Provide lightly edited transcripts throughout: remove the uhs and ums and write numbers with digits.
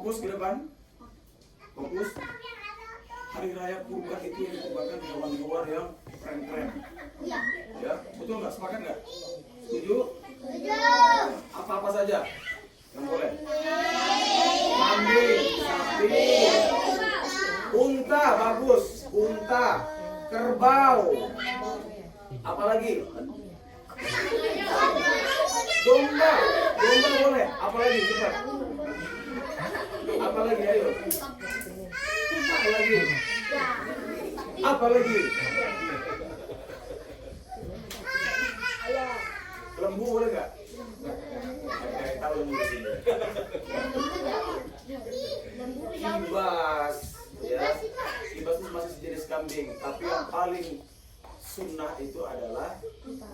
Fokus ke depan. Fokus. Hari raya kurban itu merupakan hewan luar yang keren-keren. Ya, betul nggak? Sepakat nggak? Setuju? Apa-apa saja yang boleh? Kambing, sapi, unta, bagus. Unta, kerbau. Apalagi? Domba, domba boleh. Apalagi? Cepat. Apalagi? Ayo. Apalagi? Apalagi? Lembu boleh nggak? Tahu lembu di sini. Kibas, ya. Kibas itu masih sejenis kambing, tapi yang paling sunnah itu adalah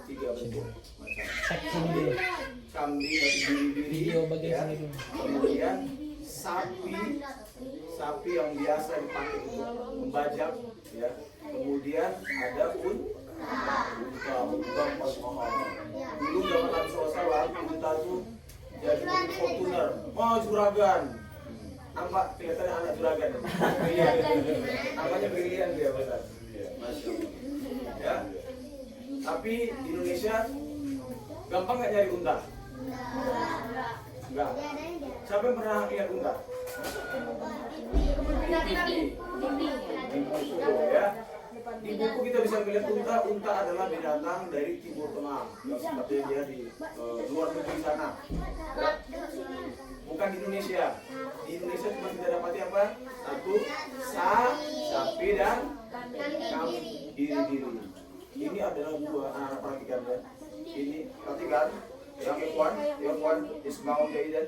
3 bentuk macam kambing atau biri-biri, ya. Kemudian sapi yang biasa dipakai untuk membajak, ya. Kemudian ada unta pas mahal. Dulu zaman Nabi SAW, unta itu jadi mobil Fortuner, juragan. Nampak kelihatannya anak juragan. Brilian. Namanya brilian dia besar. Masya Allah. Ya. Tapi di Indonesia gampang nggak nyari unta? Enggak. Siapa yang pernah lihat unta? Ya. Di buku kita bisa melihat unta adalah binatang dari Timur Tengah, yang sepertinya dia di luar negeri sana. Ya. Bukan di Indonesia. Di Indonesia cuma kita dapati apa? Satu, sapi dan kambing diri. Ini adalah 2 anak-anak, perhatikan ya. Ini perhatikan, yang ikhwan Ismail Jaidan.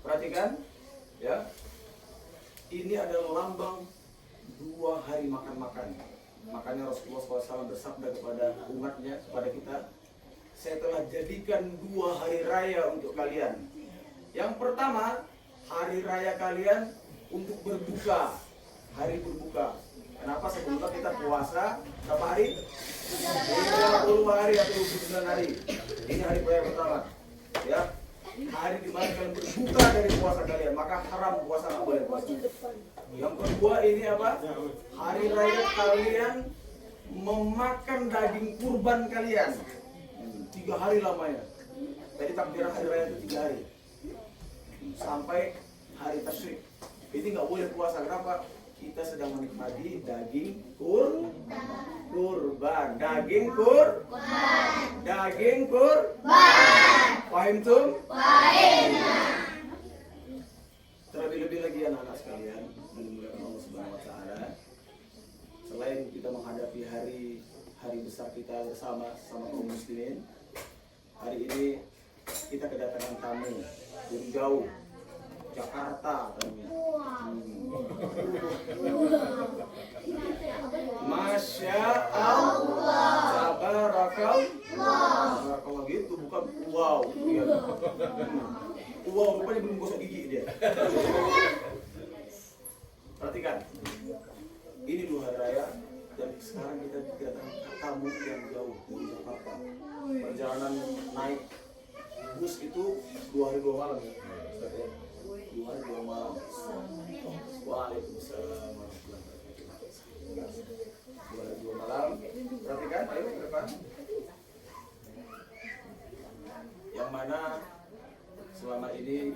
Perhatikan, ya. Ini adalah lambang 2 hari makan-makan. Makanya Rasulullah SAW bersabda kepada umatnya, kepada kita, saya telah jadikan 2 hari raya untuk kalian. Yang pertama, hari raya kalian untuk berbuka, hari berbuka. Kenapa sebelumnya kita puasa berapa hari? 30 hari atau 29 hari. Ini hari raya pertama, ya. Hari di mana kalian berbuka dari puasa kalian, maka haram puasa, nggak boleh puasa. Yang kedua ini apa? Hari raya kalian memakan daging kurban kalian. 3 hari lamanya. Jadi takbiran hari raya itu 3 hari. Sampai hari tasyrik. Ini nggak boleh puasa. Kenapa? Kita sedang menikmati daging kurban. Daging kurban. Paham tuh? Paham. Terlebih-lebih lagi anak-anak sekalian, dimuliakan Allah Subhanahu wa taala. Selain kita menghadapi hari besar kita bersama kaum muslimin, hari ini kita kedatangan tamu dari jauh, Jakarta tamunya. Masya Allah, tabarakallah. Kalau gitu bukan wow, ya. Wow, rupanya belum gosok gigi dia. Perhatikan, ini 2 hari raya dan sekarang kita kedatangan tamu yang jauh dari Jakarta. Perjalanan naik bus itu 2 hari 2 malam ya. 2 hari 2 malam. Waalaikumsalam warahmatullahi wabarakatuh. 2 hari 2 malam. Perhatikan, ayo ke depan. Yang mana selama ini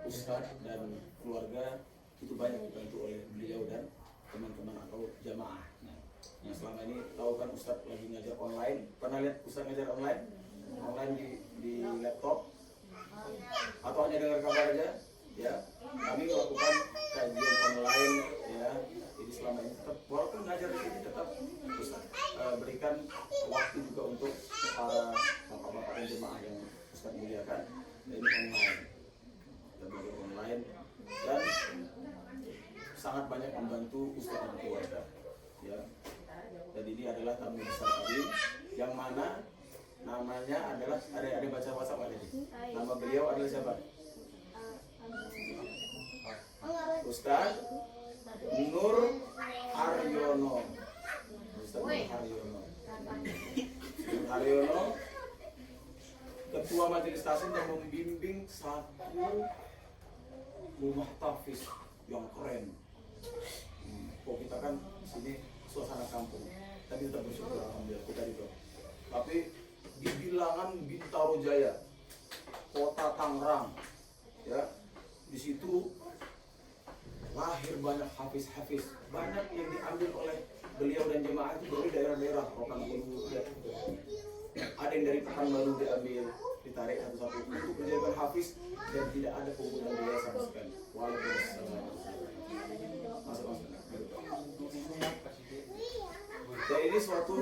Ustadz dan keluarga itu banyak dibantu oleh beliau dan teman-teman atau jamaah. Yang selama ini tahu kan Ustadz lagi ngajar online. Pernah lihat Ustadz ngajar online? Online di laptop? Atau hanya dengar kabar aja? Ya, kami melakukan kajian online, ya. Jadi selama ini tetap walaupun ngajar di sini tetap Ustadz berikan waktu juga untuk para bapak-bapak dan jemaah yang Ustadz muliakan. Ini online, kita belajar online dan sangat banyak membantu Ustadz dan keluarga, ya. Dan ini adalah tamu besar tadi, yang mana namanya adalah ada baca WhatsApp ada nih. Nama beliau adalah siapa? Ustadz Nur Aryono. majelis taklim dan membimbing satu rumah tahfiz yang keren. Kok kita kan di sini suasana kampung, tapi kita bersyukur alhamdulillah kita itu. Tapi di bilangan Bintaro Jaya, kota Tangerang, ya, di situ lahir banyak hafiz-hafiz, banyak yang diambil oleh beliau dan jemaah itu dari daerah-daerah Rokan Hulu, ya. Ada yang dari Pekanbaru diambil, ditarik satu-satu untuk menjadikan hafiz dan tidak ada penggunaan biaya sama sekali. Waalaikumsalam. Masuk. Dan ini suatu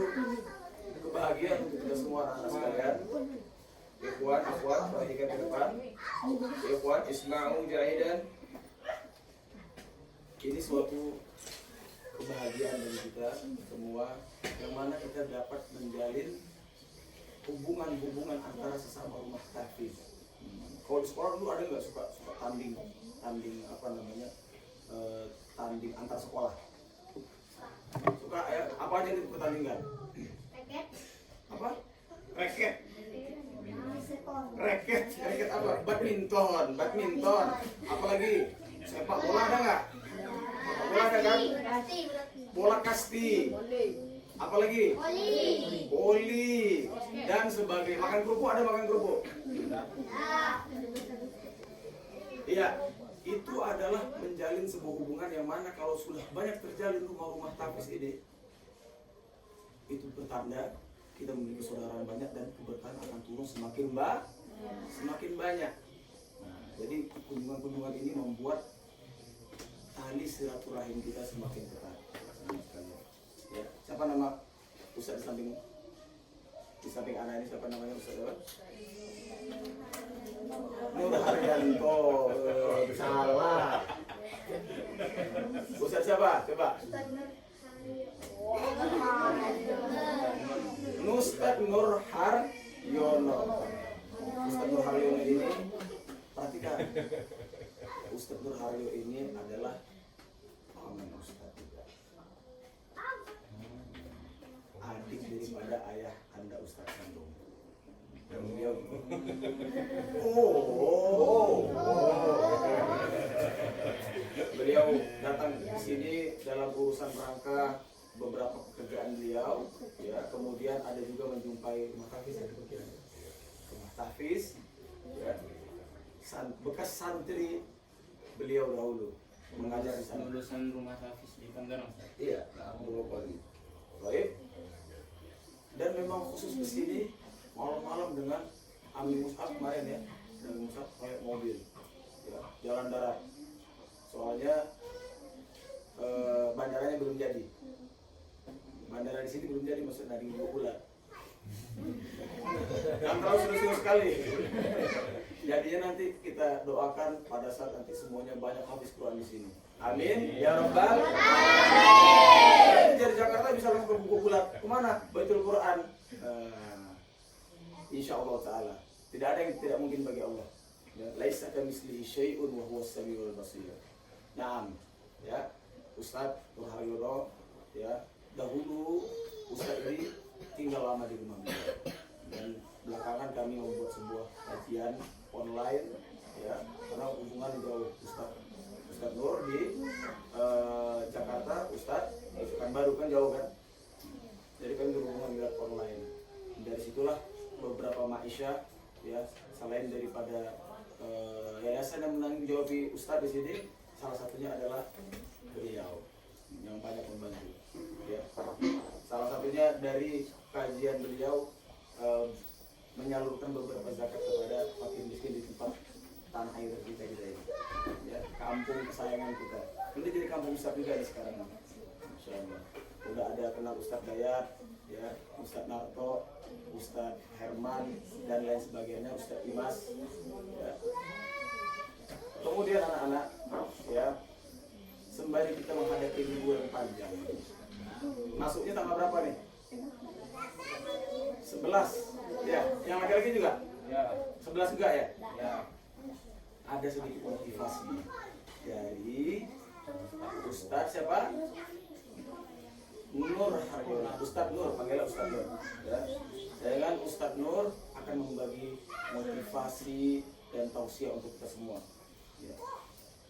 kebahagiaan untuk kita semua anak-anak sekalian. Ikhwan, akhwat, perhatikan ke depan. Ikhwan, isma'u jahidan. Ini suatu kebahagiaan bagi kita semua, yang mana kita dapat menjalin hubungan antara sesama rumah tahfiz. Kalau di sekolah dulu ada nggak suka tanding apa namanya, tanding antar sekolah? Suka ya? Apa aja yang dipertandingkan? Apa? Raket apa? Badminton. Apalagi sepak bola ada nggak? Sepak bola ada kan? Bola kasti. Apalagi? Voli dan sebagainya. Makan kerupuk ada makan kerupuk? Iya. Itu adalah menjalin sebuah hubungan yang mana kalau sudah banyak terjalin rumah-rumah tahfiz ini, itu bertanda kita memiliki saudara banyak dan keberkahan akan turun semakin banyak. Nah, jadi kunjungan-kunjungan ini membuat tali silaturahim kita semakin ketat. Ya, siapa nama Ustaz di samping anak ini, siapa namanya Ustaz apa? Nur Haryanto. Salah. Ustaz siapa? Coba. Ustaz Nur Haryono. Ustaz Nur Haryono ini, perhatikan. Ustaz Nur Haryono ini adalah paman Ustaz juga. Adik daripada ayah Anda Ustaz Sandung. Dan beliau beliau datang ke sini dalam urusan rangka beberapa pekerjaan beliau, ya. Kemudian ada juga menjumpai rumah tahfiz, ya. Bekas santri beliau dahulu mengajar di sana. Lulusan rumah tahfiz di Tangerang. Iya, baik. Dan memang khusus ke sini malam-malam dengan Ami Mus'ab kemarin, ya. Ami Mus'ab pakai mobil, ya, jalan darat. Soalnya bandaranya belum jadi. Bandara di sini belum jadi, maksudnya dari 2 bulan. Yang terlalu serius sekali. Jadinya nanti kita doakan pada saat nanti semuanya banyak habis Quran di sini. Amin. Ya Rabbal Alamin. Dari Jakarta bisa langsung ke buku bulat. Kemana? Baitul Quran. Insya Allah Taala. Tidak ada yang tidak mungkin bagi Allah. Laisa kamitslihi syai'un wa huwas samiul basir. Naam, ya. Ustaz Nur Haryono, ya. Dahulu Ustaz ini tinggal lama di rumah beliau. Dan belakangan kami membuat sebuah kajian online, ya. Karena hubungan jauh Ustaz Nur di Jakarta, Ustaz di Pekanbaru kan jauh kan. Jadi kami berhubungan lewat online. Dari situlah beberapa maisha, ya, selain daripada yayasan yang menanggung jawab Ustaz di sini, salah satunya adalah beliau yang banyak membantu, ya. Salah satunya dari kajian beliau menyalurkan beberapa zakat kepada fakir miskin di tempat tanah air kita ini, ya, kampung kesayangan kita. Ini jadi kampung Ustaz juga nih sekarang, Masya Allah. Udah ada kenal Ustaz Dayat, ya, Ustaz Narto, Ustaz Herman dan lain sebagainya, Ustaz Imas, ya. Kemudian anak-anak, ya, sembari kita menghadapi liburan panjang, masuknya tanggal berapa nih? 11, ya. Yang laki-laki juga? Ya. 11 juga, ya? Ya. Ada sedikit motivasi dari Ustaz siapa? Nur Haryono, Ustadz Nur, panggilnya Ustadz Nur. Ya. Dengan Ustadz Nur akan membagi motivasi dan tausiah untuk kita semua. Ya.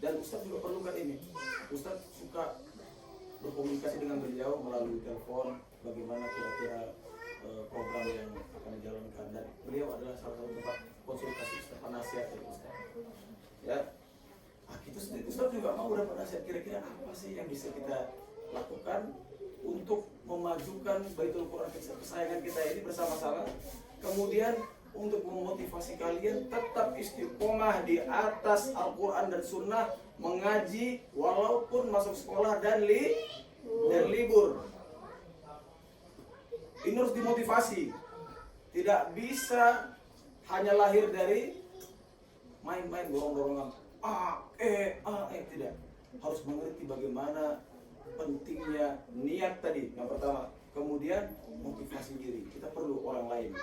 Dan Ustadz juga perlukan ini. Ustadz suka berkomunikasi dengan beliau melalui telepon, bagaimana kira-kira program yang akan dijalankan, dan beliau adalah salah satu tempat konsultasi Ustadz, penasihat dari Ustadz. Ya. Kita sendiri Ustadz juga mau dapat nasihat, kira-kira apa sih yang bisa kita lakukan untuk memajukan Baitul Quran kesayangan kita ini bersama-sama. Kemudian untuk memotivasi kalian tetap istiqomah di atas Al-Quran dan Sunnah, mengaji walaupun masuk sekolah dan libur. Ini harus dimotivasi. Tidak bisa hanya lahir dari main-main, dorong-dorongan. Tidak. Harus mengerti bagaimana pentingnya niat tadi yang pertama, kemudian motivasi diri. Kita perlu orang lain.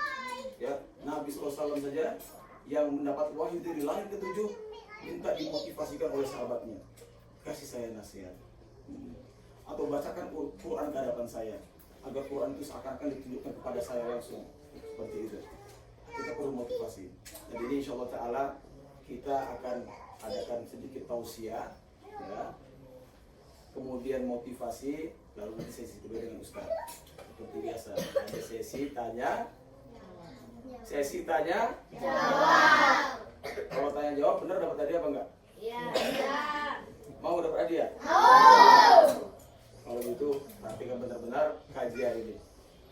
Ya, Nabi SAW saja yang mendapat wahyu dari langit ketujuh minta dimotivasikan oleh sahabatnya. Kasih saya nasihat. Atau bacakan Quran ke hadapan saya, agar Quran itu seakan-akan ditunjukkan kepada saya langsung. Seperti itu. Kita perlu motivasi. Jadi ini insyaallah ta'ala kita akan adakan sedikit tausiah, ya. Kemudian motivasi, lalu nanti sesi kedua dengan Ustaz. Seperti biasa, ada sesi tanya jawab. Kalau tanya jawab benar dapat hadiah apa enggak? Iya. Mau dapat hadiah? Mau. Kalau gitu perhatikan benar-benar kajian ini.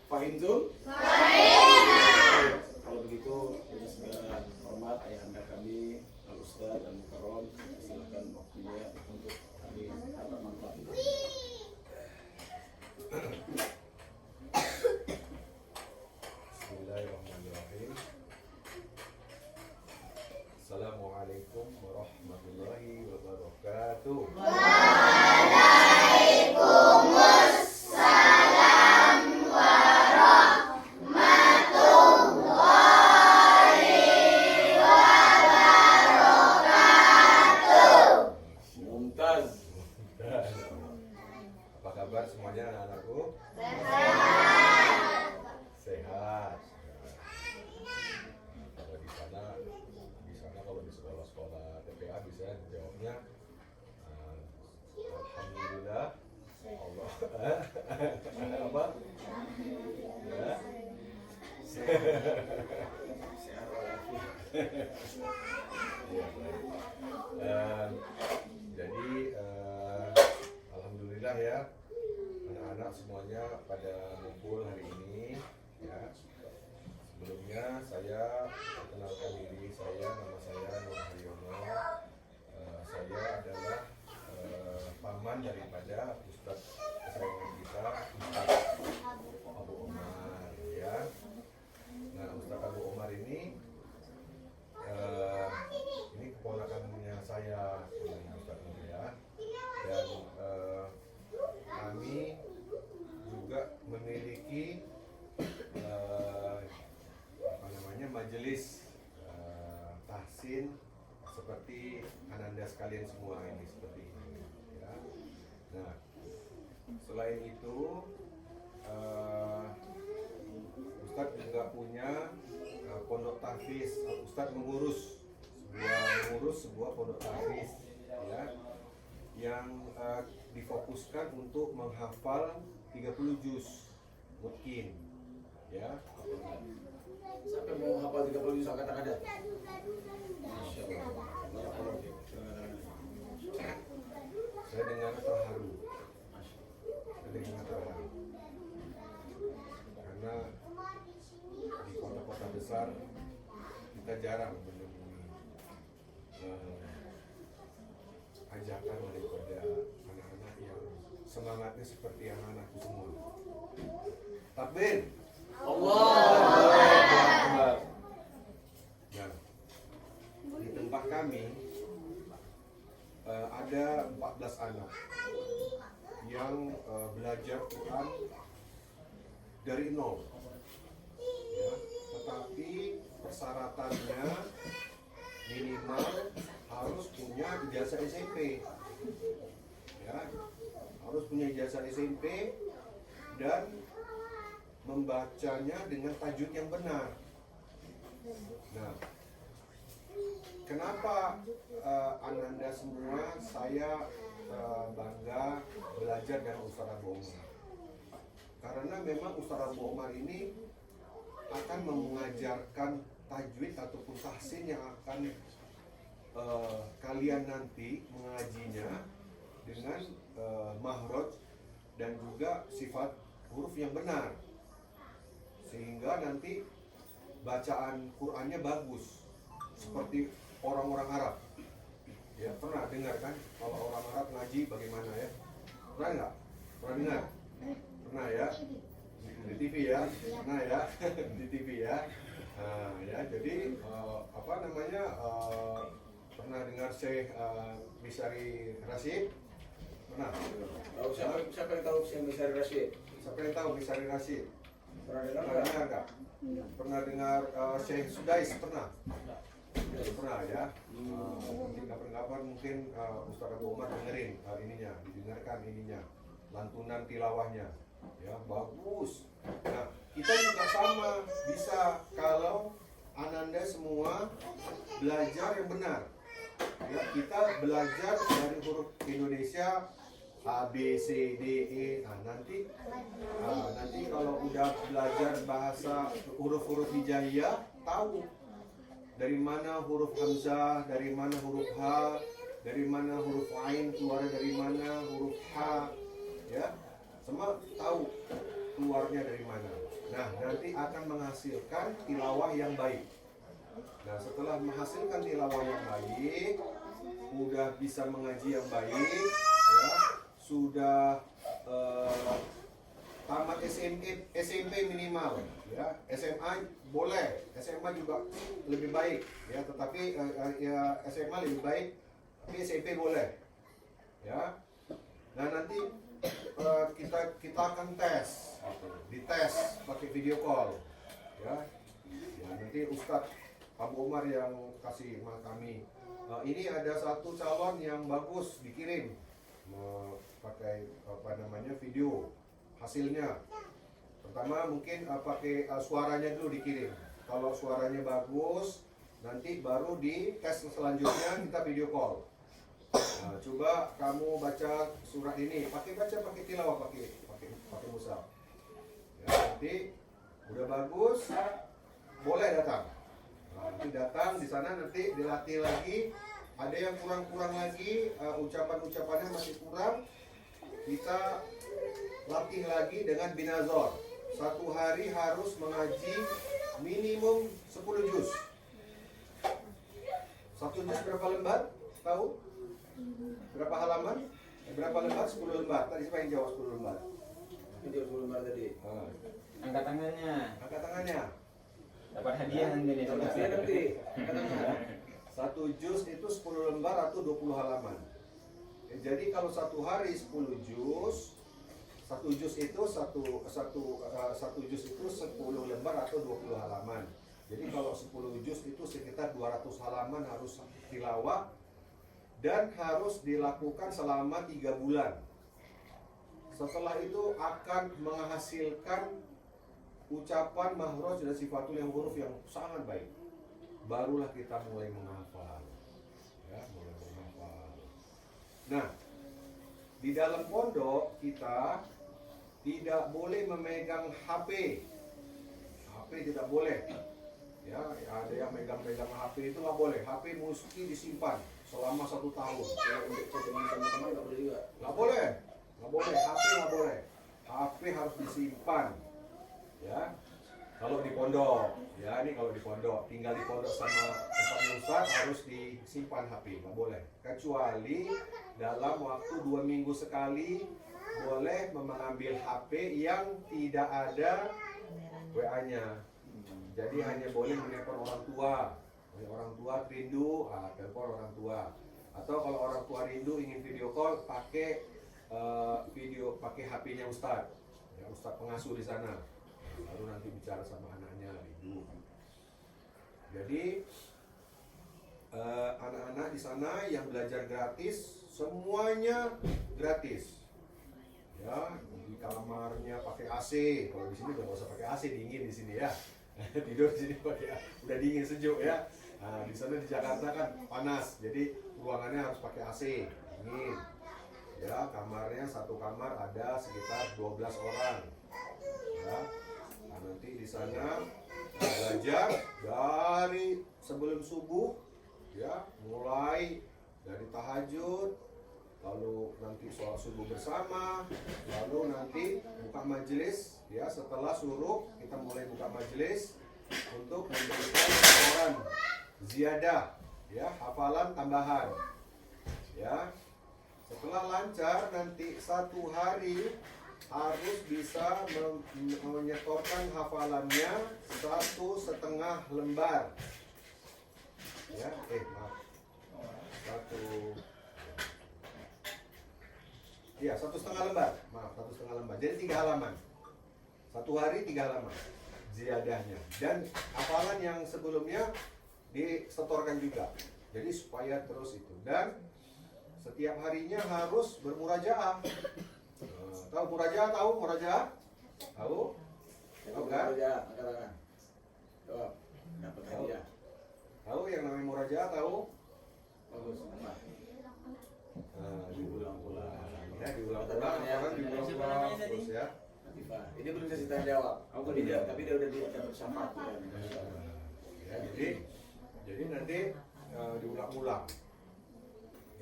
Fahimtum? Fahim. Kalau begitu dengan segala hormat ayahanda kami Al-Ustaz dan Mukarram, silakan waktunya untuk kami dapat manfaat. Bismillahirrahmanirrahim. Assalamualaikum warahmatullahi wabarakatuh. Waalaikumsalam warahmatullahi wabarakatuh. Mumtaz. Apa kabar semuanya anak-anakku? Sehat. Kalau di sana kalau di sekolah TPA bisa jawabnya alhamdulillah Allah apa? Ya. Iya, baik. Jadi alhamdulillah ya, anak-anak semuanya pada ngumpul hari ini ya. Sebelumnya saya perkenalkan diri saya, nama saya Nur Haryono. Saya adalah paman daripada Ustadz kesayangan kita, Ustadz Abu Omar ya. Nah, Ustadz Abu Omar ini keponakannya saya, Ustadz Nur ya. Dan kami juga memiliki majelis tahsin seperti ananda sekalian semua ini seperti ini ya. Nah, selain itu Ustadz juga punya pondok tahfiz. Ustadz mengurus sebuah pondok tahfiz ya, yang difokuskan untuk menghafal 30 juz mungkin ya. Sampai mau hafal 30 juz angkat tangan ada? Saya dengar terharu. Karena di kota-kota besar kita jarang menemui ajakan daripada anak-anak yang semangatnya seperti anak-anakku semua. Takbir. Allah. Nah, di tempat kami ada 14 anak yang belajar Quran dari nol ya, tetapi persyaratannya minimal harus punya ijazah SMP ya, harus punya ijazah SMP dan membacanya dengan tajwid yang benar. Nah, kenapa Ananda semua saya bangga belajar dengan Ustaz Abu Omar? Karena memang Ustaz Abu Omar ini akan mengajarkan tajwid ataupun tahsin yang akan kalian nanti mengajinya dengan mahraj dan juga sifat huruf yang benar, sehingga nanti bacaan Qurannya bagus seperti orang-orang Arab. Ya, pernah dengar kan kalau orang Arab ngaji bagaimana ya? Pernah nggak? Pernah dengar? Pernah ya? Di TV ya? Pernah ya? Di TV ya? Nah, ya, jadi pernah dengar Syekh Misari Rashid? Pernah? Tahu siapa yang tahu Syekh Misari Rashid? Siapa yang tahu Misari Rashid? Pernah dengar Pernah dengar nggak? Pernah dengar Syekh Sudais? Pernah? Pernah ya. Mungkin kapan-kapan mungkin Ustaz Abu Omar dengerin didengarkan ininya, lantunan tilawahnya. Ya, bagus. Nah, kita juga sama bisa kalau Ananda semua belajar yang benar. Ya, kita belajar dari huruf Indonesia A, B, C, D, E. Nah, nanti kalau udah belajar bahasa huruf-huruf hijaiyah, tahu dari mana huruf hamzah, dari mana huruf H, dari mana huruf ain keluar, dari mana huruf H, ya, semua tahu keluarnya dari mana. Nah, nanti akan menghasilkan tilawah yang baik. Nah, setelah menghasilkan tilawah yang baik, udah bisa mengaji yang baik, ya, sudah tamat SMP minimal, ya, SMA boleh, SMA juga lebih baik, ya, tetapi ya SMA lebih baik, tapi SMP boleh, ya. Nah, nanti kita akan tes, dites pakai video call, ya. Ya, nanti Ustadz Abu Omar yang kasih kami. Ini ada satu calon yang bagus, dikirim pakai video hasilnya. Pertama mungkin pakai suaranya dulu dikirim. Kalau suaranya bagus, nanti baru di tes selanjutnya kita video call. Nah, coba kamu baca surat ini, pakai tilawah, pakai mushaf. Ya, nanti udah bagus, boleh datang. Nah, nanti datang di sana, nanti dilatih lagi. Ada yang kurang lagi, ucapan-ucapannya masih kurang, kita latih lagi dengan binazor. Satu hari harus mengaji minimum 10 juz. 1 juz berapa lembar? Tahu? Berapa halaman? Berapa lembar? 10 lembar. Tadi siapa yang jawab 10 lembar? Itu 10 lembar tadi. Angkat tangannya. Angkat tangannya. Dapat hadiah nanti nih. Nanti. 1 juz itu 10 lembar atau 20 halaman. Jadi kalau satu hari 10 juz, 1 juz itu 10 lembar atau 20 halaman. Jadi kalau 10 juz itu sekitar 200 halaman harus tilawah dan harus dilakukan selama 3 bulan. Setelah itu akan menghasilkan ucapan mahraj dan sifatul yang huruf yang sangat baik. Barulah kita mulai menghafal. Ya, mulai menghafal. Nah, di dalam pondok kita tidak boleh memegang HP. HP tidak boleh. Ya, ada yang megang-megang HP itu nggak boleh. HP mesti disimpan selama 1 tahun. Kalau untuk teman teman nggak boleh juga. Nggak boleh. HP nggak boleh. HP harus disimpan. Ya, kalau di pondok, ya ini kalau di pondok, tinggal di pondok sama tempatnya Ustaz harus disimpan HP, nggak boleh. Kecuali dalam waktu 2 minggu sekali boleh mengambil HP yang tidak ada WA-nya. Jadi hanya boleh menelpon orang tua. Orang tua rindu, telepon orang tua. Atau kalau orang tua rindu ingin video call, pakai pakai HP-nya Ustaz. Ya, Ustaz pengasuh di sana. Baru nanti bicara sama anaknya rindu. Jadi anak-anak di sana yang belajar gratis, semuanya gratis. Ya, di kamarnya pakai AC. Kalau di sini udah nggak usah pakai AC, dingin di sini ya. Tidur di sini pakai udah dingin sejuk ya. Nah, di sana di Jakarta kan panas, jadi ruangannya harus pakai AC, dingin. Ya, kamarnya satu kamar ada sekitar 12 orang. Ya. Nah, nanti di sana belajar dari sebelum subuh, ya, mulai dari tahajud, lalu nanti sholat subuh bersama, lalu nanti buka majelis, ya, setelah suruh kita mulai buka majelis untuk memberikan laporan ziyadah, ya, hafalan tambahan, ya. Setelah lancar nanti satu hari harus bisa menyetorkan hafalannya 1,5 lembar, ya. Maaf, 1,5 lembar, maaf, 1,5 lembar. Jadi 3 halaman. Satu hari 3 halaman ziyadahnya. Dan hafalan yang sebelumnya disetorkan juga. Jadi supaya terus itu. Dan setiap harinya harus bermurajaah. Tahu murajaah? Tahu murajaah? Tahu? Tahu kan? Dapat hadiah. Tahu yang namanya murajaah? Tahu? Bagus. Diulang-ulang. Ya, diulang-ulang. Orang diulang-ulang terus ya. Ini belum bisa tanya jawab. Aku tidak, tapi dia udah dapat syafaat. Ya, jadi nanti diulang-ulang.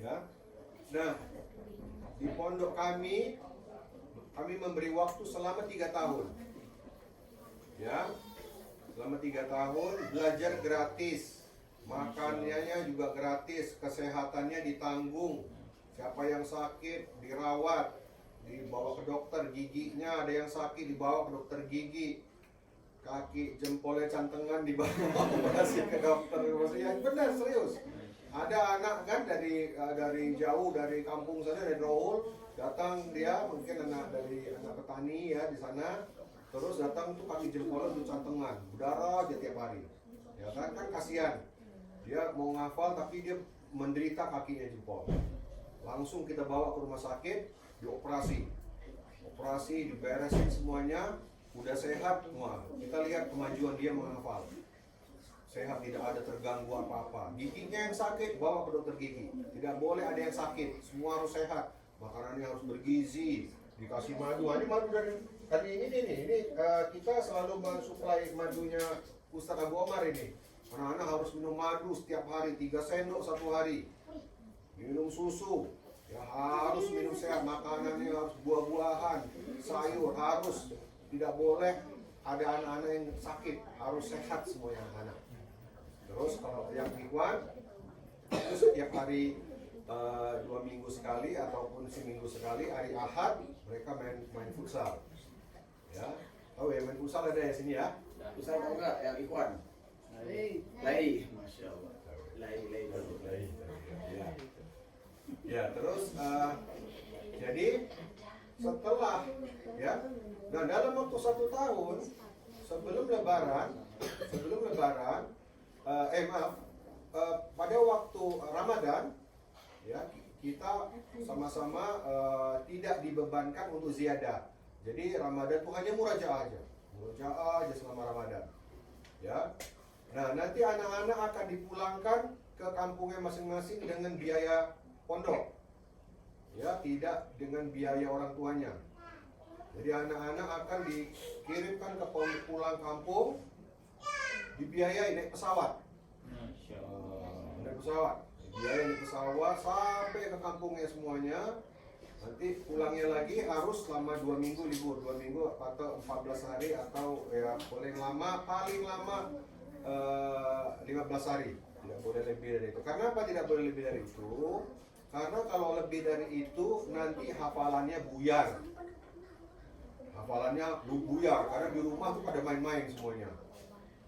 Ya. Nah, di pondok kami memberi waktu selama 3 tahun. Ya, selama 3 tahun belajar gratis, makanannya juga gratis, kesehatannya ditanggung. Siapa yang sakit dirawat, dibawa ke dokter, giginya ada yang sakit dibawa ke dokter gigi, kaki jempolnya cantengan dibawa operasi ke dokter. Maksudnya benar, serius. Ada anak kan dari jauh dari kampung sana, dari Rohul, datang dia mungkin anak petani ya di sana, terus datang tuh kaki jempolnya tuh cantengan, berdarah aja tiap hari, ya kan kasihan, dia mau ngafal tapi dia menderita kakinya jempol, langsung kita bawa ke rumah sakit, dioperasi, diberesin semuanya, udah sehat semua, kita lihat kemajuan dia menghafal. Sehat, tidak ada terganggu apa-apa. Giginya yang sakit, bawa ke dokter gigi. Tidak boleh ada yang sakit, semua harus sehat. Makanannya harus bergizi, dikasih madu. Ini madu dari ini kita selalu mensuplai madunya Ustaz Abu Omar ini. Anak-anak harus minum madu setiap hari, 3 sendok satu hari. Minum susu, ya harus minum sehat. Makanannya harus buah-buahan, sayur harus. Tidak boleh ada anak-anak yang sakit, harus sehat semuanya anak-anak. Terus kalau yang ikhwan itu setiap hari 2 minggu sekali ataupun seminggu sekali, hari Ahad mereka main futsal. Ya, tahu ya main futsal ada ya sini ya? Futsal tahu nggak yang ikhwan? Lai, masya Allah. Lai. Ya. Ya, terus jadi setelah ya, nah dalam waktu 1 tahun sebelum lebaran pada waktu Ramadan ya kita sama-sama tidak dibebankan untuk ziyadah. Jadi Ramadan itu hanya murajaah aja selama Ramadan. Ya. Nah, nanti anak-anak akan dipulangkan ke kampungnya masing-masing dengan biaya pondok. Ya, tidak dengan biaya orang tuanya. Jadi anak-anak akan dikirimkan ke pulang kampung, dibiayai naik pesawat. Biaya naik pesawat sampai ke kampungnya semuanya. Nanti pulangnya lagi harus selama 2 minggu libur, 2 minggu atau 14 hari atau ya paling lama 15 hari. Tidak boleh lebih dari itu. Karena apa tidak boleh lebih dari itu? Karena kalau lebih dari itu nanti hafalannya buyar. Karena di rumah tuh pada main-main semuanya.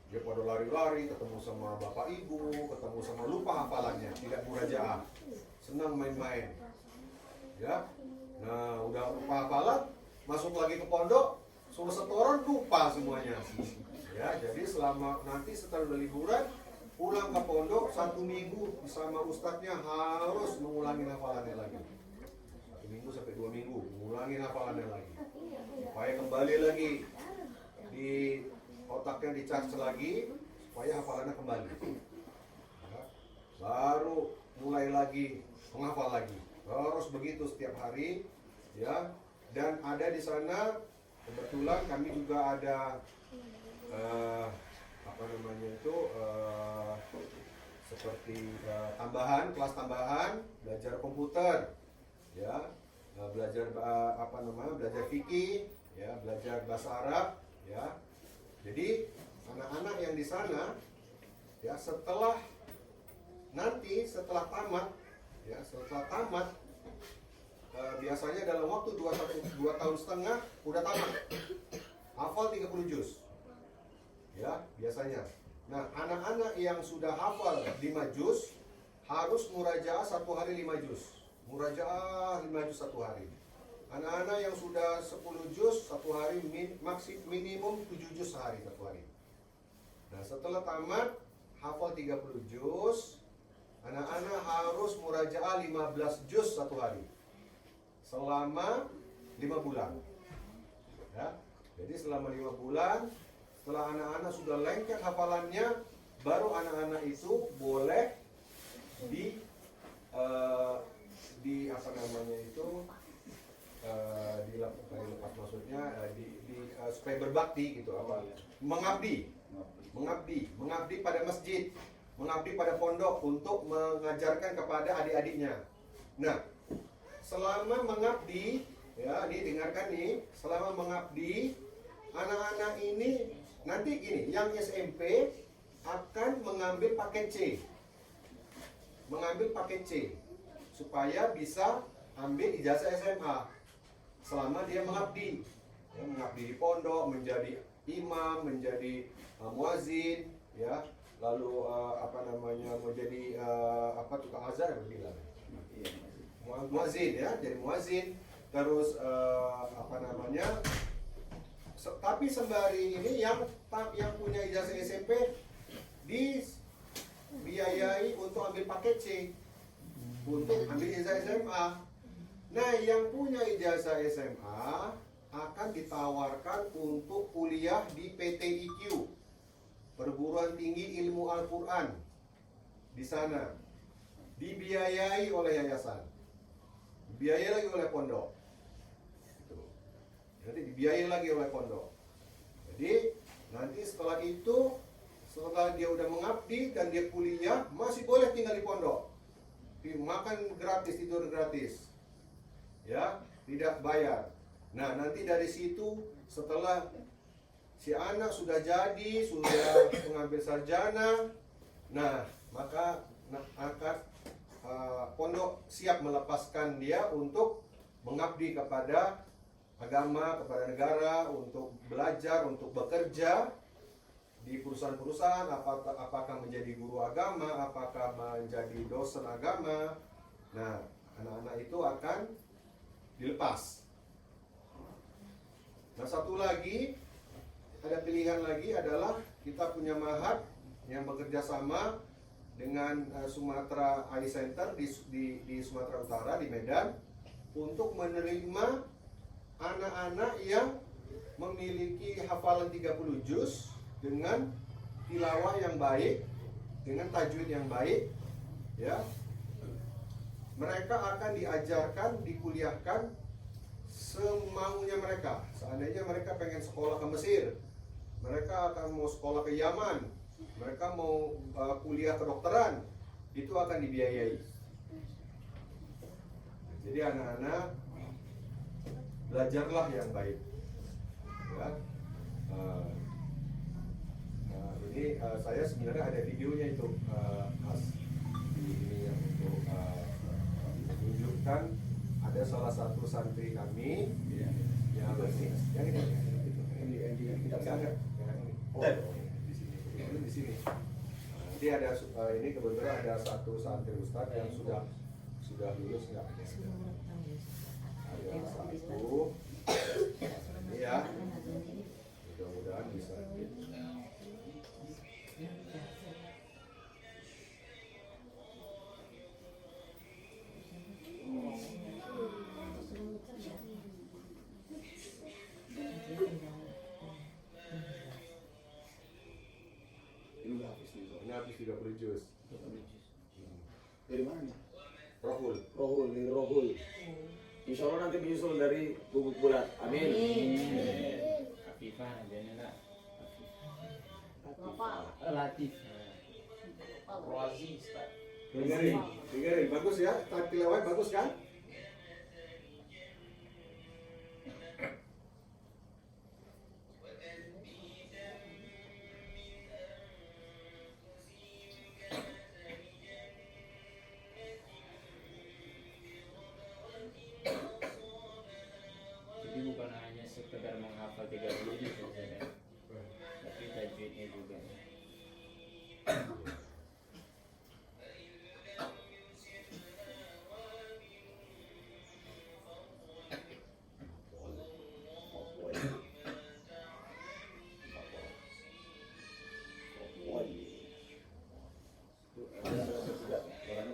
Dia pada lari-lari, ketemu sama bapak ibu, ketemu sama lupa hafalannya, tidak murajaah, senang main-main. Ya, nah udah lupa hafalan, masuk lagi ke pondok, suruh setoran lupa semuanya. Ya, jadi selama nanti setelah udah liburan, pulang ke pondok 1 minggu sama ustadznya harus mengulangi hafalannya lagi. 1 minggu sampai 2 minggu, mengulangi hafalannya lagi. supaya kembali lagi di otaknya di-charge lagi supaya hafalannya kembali. Ya. Baru mulai lagi menghafal lagi. Terus begitu setiap hari, ya. Dan ada di sana kebetulan kami juga ada seperti tambahan, kelas tambahan, belajar komputer, ya, belajar belajar fikih, ya, belajar bahasa Arab, ya. Jadi anak-anak yang di sana, ya, setelah tamat, ya, biasanya dalam waktu 2 tahun setengah udah tamat, hafal 30 juz, ya, biasanya. Nah, anak-anak yang sudah hafal 5 juz harus murajaah 1 hari 5 juz. Murajaah 5 juz 1 hari. Anak-anak yang sudah 10 juz 1 hari minimum 7 juz sehari 1 hari. Nah, setelah tamat hafal 30 juz, anak-anak harus murajaah 15 juz 1 hari. Selama 5 bulan. Ya. Jadi selama 5 bulan, setelah anak-anak sudah lengket hafalannya, baru anak-anak itu boleh supaya berbakti gitu, mengabdi pada masjid, mengabdi pada pondok untuk mengajarkan kepada adik-adiknya. Nah, selama mengabdi, ya, ini dengarkan nih, selama mengabdi, anak-anak ini nanti gini, yang SMP akan mengambil paket C. Supaya bisa ambil ijazah SMA selama dia mengabdi. Ya, mengabdi di pondok, menjadi imam, menjadi muazin, ya. Lalu menjadi tukang azan bilang. Muazin, ya, jadi muazin. Terus tapi sembari ini yang punya ijazah SMP dibiayai untuk ambil paket C, untuk ambil ijazah SMA. Nah, yang punya ijazah SMA akan ditawarkan untuk kuliah di PTIQ, Perguruan Tinggi Ilmu Al-Quran. Di sana dibiayai oleh yayasan, dibiayai lagi oleh pondok. Nanti dibiayai lagi oleh pondok. Jadi nanti setelah itu, setelah dia udah mengabdi dan dia kuliah, masih boleh tinggal di pondok, makan gratis, tidur gratis, ya, tidak bayar. Nah, nanti dari situ setelah si anak sudah jadi, sudah mengambil sarjana, nah maka akan pondok siap melepaskan dia untuk mengabdi kepada agama, kepada negara, untuk belajar, untuk bekerja di perusahaan-perusahaan, apakah menjadi guru agama, apakah menjadi dosen agama. Nah, anak-anak itu akan dilepas. Nah, satu lagi, ada pilihan lagi adalah kita punya ma'had yang bekerja sama dengan Sumatera Eye Center di Sumatera Utara, di Medan, untuk menerima anak-anak yang memiliki hafalan 30 juz dengan tilawah yang baik, dengan tajwid yang baik, ya. Mereka akan diajarkan, dikuliahkan semaunya mereka. Seandainya mereka pengen sekolah ke Mesir, mereka akan mau sekolah ke Yaman, mereka mau kuliah kedokteran, itu akan dibiayai. Jadi anak-anak, belajarlah yang baik, ya. Ini saya sebenarnya ada videonya itu, ini yang untuk menunjukkan ada salah satu santri kami yang ini kita sangat di sini. Nanti ada ini kebetulan ada satu santri ustadz yang sudah lulus nggak? Ada satu, ini ya, mudah-mudahan bisa. 30 juz. Dari mana nih? Rohul. Rohul, dari Rohul. Insya Allah nanti menyusul dari bubuk bulat. Amin. Afifah namanya nak. Bapak. Latif. Razi, Ustaz. Dengerin, bagus ya, tilawah bagus kan? Jadi bukan hanya sekedar menghafal 30 juz saja, tapi tajwidnya juga.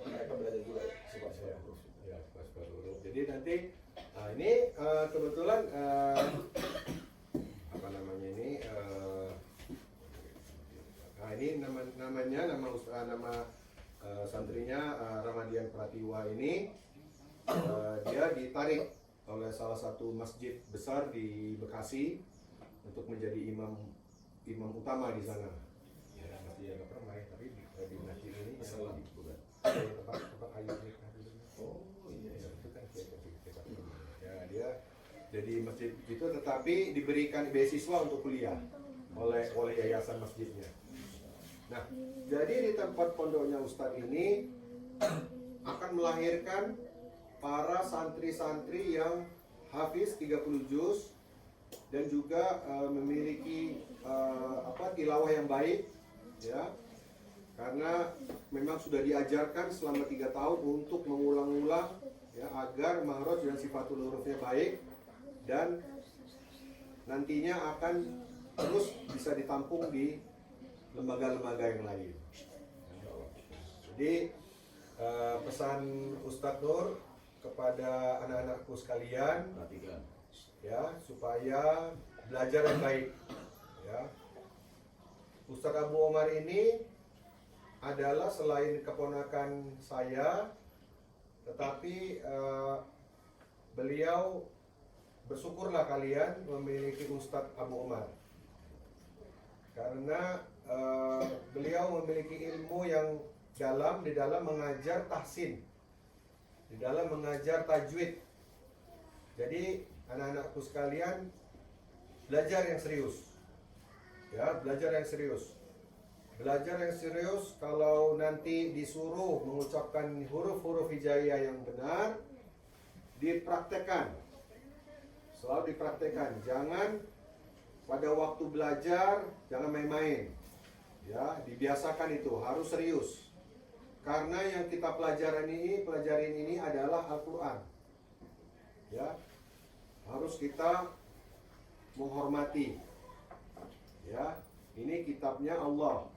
Mereka belajar juga sifat huruf. Ya, pas baru. Jadi nanti, nah ini kebetulan apa namanya ini? Nah ini nama santrinya Ramadian Pratiwa ini dia ditarik oleh salah satu masjid besar di Bekasi untuk menjadi imam utama di sana. Ya, masjid yang pernah main tapi di masjid ini Masalah. bukan tempat ayu nikah dulu. Oh iya. Ya, itu kan ya dia jadi masjid itu tetapi diberikan beasiswa untuk kuliah oleh yayasan masjidnya. Nah, jadi di tempat pondoknya Ustadz ini akan melahirkan para santri-santri yang hafiz 30 juz dan juga memiliki tilawah yang baik, ya. Karena memang sudah diajarkan selama 3 tahun untuk mengulang-ulang, ya, agar makhraj dan sifatul hurufnya baik dan nantinya akan terus bisa ditampung di lembaga-lembaga yang lain. Jadi pesan Ustadz Nur kepada anak-anakku sekalian, Perhatikan. ya, supaya belajar yang baik, ya. Ustadz Abu Omar ini adalah selain keponakan saya, tetapi beliau bersyukurlah kalian memiliki Ustadz Abu Omar, karena beliau memiliki ilmu yang dalam di dalam mengajar tahsin, di dalam mengajar tajwid. Jadi anak-anakku sekalian, belajar yang serius, ya, belajar yang serius. Belajar yang serius, kalau nanti disuruh mengucapkan huruf-huruf hijaiyah yang benar, dipraktekkan. Selalu dipraktekkan. Jangan pada waktu belajar, jangan main-main. Ya, dibiasakan itu, harus serius. Karena yang kita pelajarin ini adalah Al-Quran. Ya, harus kita menghormati. Ya, ini kitabnya Allah.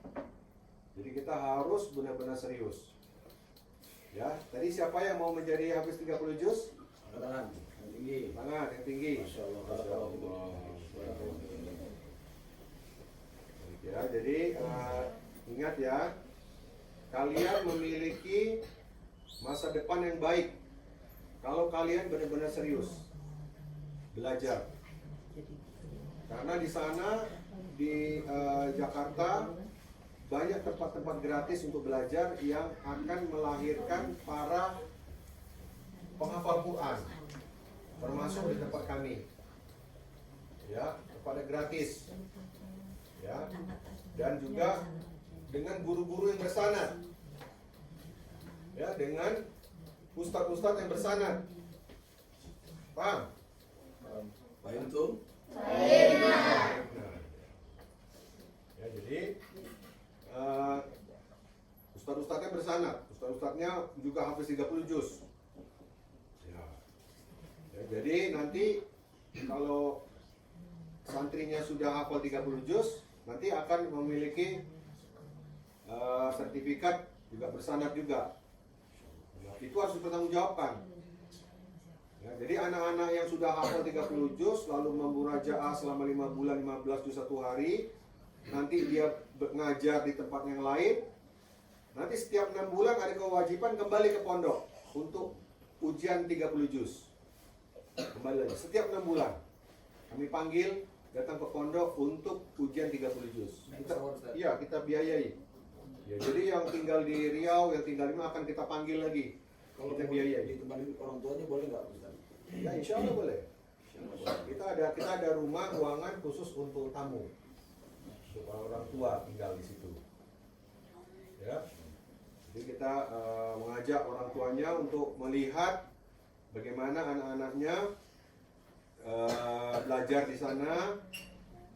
Jadi kita harus benar-benar serius. Ya, tadi siapa yang mau menjadi hafiz 30 juz? Angkat tangan yang tinggi. Tangan yang tinggi. Masya Allah. Masya Allah. Ya, jadi ingat ya, kalian memiliki masa depan yang baik kalau kalian benar-benar serius belajar. Karena di sana di Jakarta banyak tempat-tempat gratis untuk belajar yang akan melahirkan para penghafal Quran, termasuk di tempat kami. Ya, kepada gratis. Ya, dan juga dengan guru-guru yang bersanad. Ya, dengan ustadz-ustadz yang bersanad. Paham? Baik tuh. Nah, ya, jadi ustadz-ustadznya bersanad, ustadz-ustadznya juga hafiz 30 juz. Ya. Ya, jadi nanti kalau santrinya sudah hafal 30 juz, nanti akan memiliki sertifikat juga bersanad juga. Nah, itu harus dipertanggungjawabkan. Ya, jadi anak-anak yang sudah hafal 30 juz lalu memurajaah selama 5 bulan 15 juz 1 hari, nanti dia ngajar di tempat yang lain, Nanti setiap 6 bulan ada kewajiban kembali ke pondok untuk ujian 30 juz. Kembali lagi setiap 6 bulan. Kami panggil datang ke pondok untuk ujian 30 juz. Iya, kita biayai. Ya, jadi yang tinggal di Riau, yang tinggal di mana akan kita panggil lagi. Kalau Kita mau biayai. ditemani orang tuanya boleh nggak Ustaz? Ya, insya Allah boleh. Kita ada rumah ruangan khusus untuk tamu. Untuk orang tua tinggal di situ. Ya. Jadi kita mengajak orang tuanya untuk melihat bagaimana anak-anaknya belajar di sana,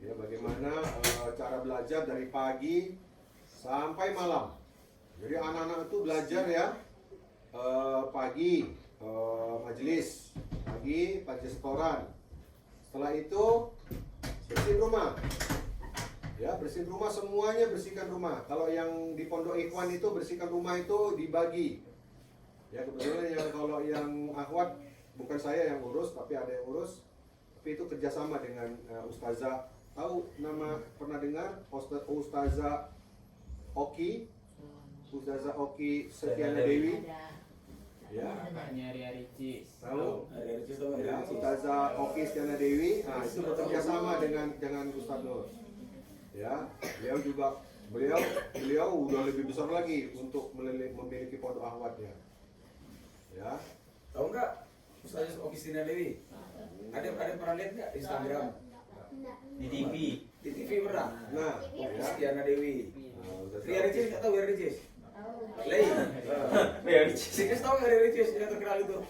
ya, bagaimana cara belajar dari pagi sampai malam. Jadi anak-anak itu belajar ya pagi majelis, pagi setoran. Setelah itu bersihin rumah. Ya, bersihin rumah, semuanya bersihkan rumah. Kalau yang di Pondok Ikhwan itu bersihkan rumah itu dibagi. Ya, kebetulan kalau yang akhwat bukan saya yang urus, tapi ada yang urus. Tapi itu kerjasama dengan Ustazah. Tahu nama, pernah dengar Ustazah Oki? Ustazah Oki Setiana Dewi. Ya, Kakaknya Ria Ricis. tahu? Ada cerita nggak? Ya, Ustazah Oki Setiana Dewi. Nah, itu bekerja sama dengan Ustaz Nur. Ya, beliau udah lebih besar lagi untuk memiliki pondok akhwatnya. Ya, Tahu nggak Ustaz Oki Setiana Dewi? Ada pernah lihat nggak di Instagram? Di TV. Di TV pernah? nah, Oki ya. Setiana Dewi. Ustazah Ria Ricis nggak tahu Ria Ricis? Lei. Ria Ricis. Sikit tahu nggak Ria Ricis yang terkenal itu?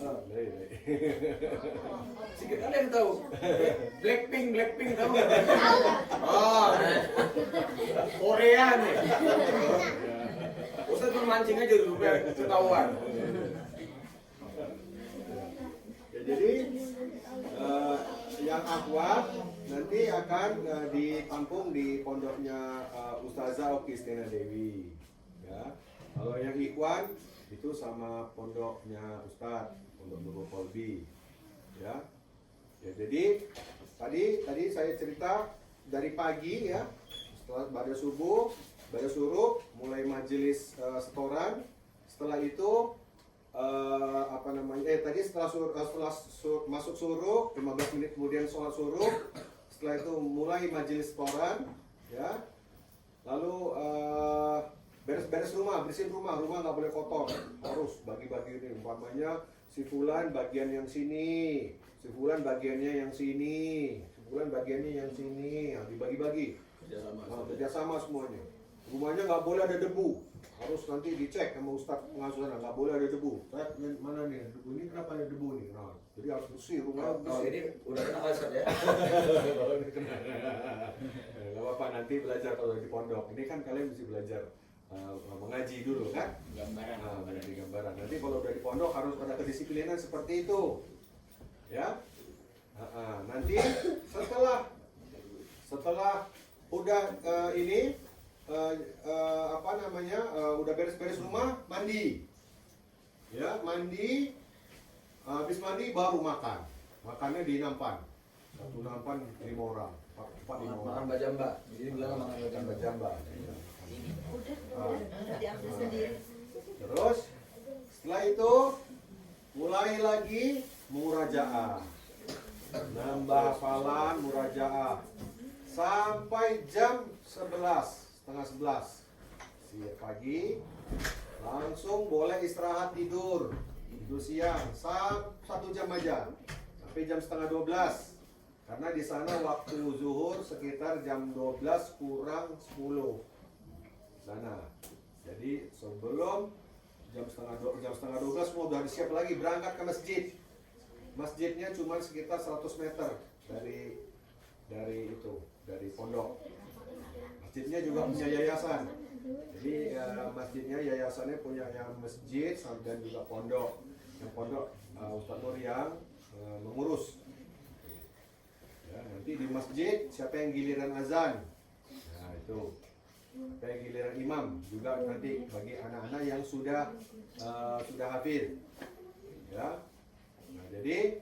Lei. Sikit kalian tahu. Blackpink tahu nggak? Oh, Korea nih. Ustaz memancing aja dulu biar ketahuan. Ya, jadi yang akhwat nanti akan ditampung di pondoknya Ustazah Oki Setiana Dewi. Ya. Kalau yang ikhwan itu sama pondoknya Ustadz, pondok Nurul Kolbi. Ya. Ya, jadi tadi saya cerita dari pagi ya, setelah pada subuh, pada suruh mulai majelis setoran. Setelah itu tadi setelah masuk suruh 15 menit kemudian sholat suruh. Setelah itu mulai majelis setoran, ya. Lalu beres-beres rumah, bersihin rumah nggak boleh kotor, harus bagi-bagi ini. Umpamanya si fulan bagian yang sini, si fulan bagiannya yang sini, si fulan bagiannya yang sini, nah, dibagi-bagi. Kerjasama semuanya. Rumahnya nggak boleh ada debu, harus nanti dicek sama Ustadz pengasuh sana, nggak boleh ada debu. Saya mana nih debu ini, kenapa ada debu nih? Nah, jadi harus bersih rumah. Kalau ini udah kena asap ya. Gak apa-apa, nanti belajar kalau di pondok. Ini kan kalian mesti belajar mengaji dulu kan? Gambaran. Nah, menjadi gambaran. Nanti kalau udah di pondok harus ada kedisiplinan seperti itu. Ya. Nanti setelah udah udah beres-beres rumah, mandi. Ya, mandi. Habis mandi baru makan. Makannya di nampan. Satu nampan 5 orang. 4-5 orang. Makan bajamba. Jadi bilang makan bajamba. Jamba. Diambil sendiri. Terus setelah itu mulai lagi murajaah. Nambah hafalan murajaah sampai jam 11, setengah 11 siang pagi. Langsung boleh istirahat tidur siang 1 jam aja sampai jam setengah 12. Karena di sana waktu zuhur sekitar jam 12 kurang 10 sana. Jadi sebelum jam setengah 12 semua udah siap lagi berangkat ke masjid. Masjidnya cuma sekitar 100 meter dari pondok. Masjidnya juga punya yayasan. Jadi masjidnya yayasannya punya yang masjid dan juga pondok. Yang pondok Ustaz Nur yang mengurus. Ya, nanti di masjid siapa yang giliran azan? Nah itu. Siapa yang giliran imam juga nanti bagi anak-anak yang sudah hafid. Ya. Nah, jadi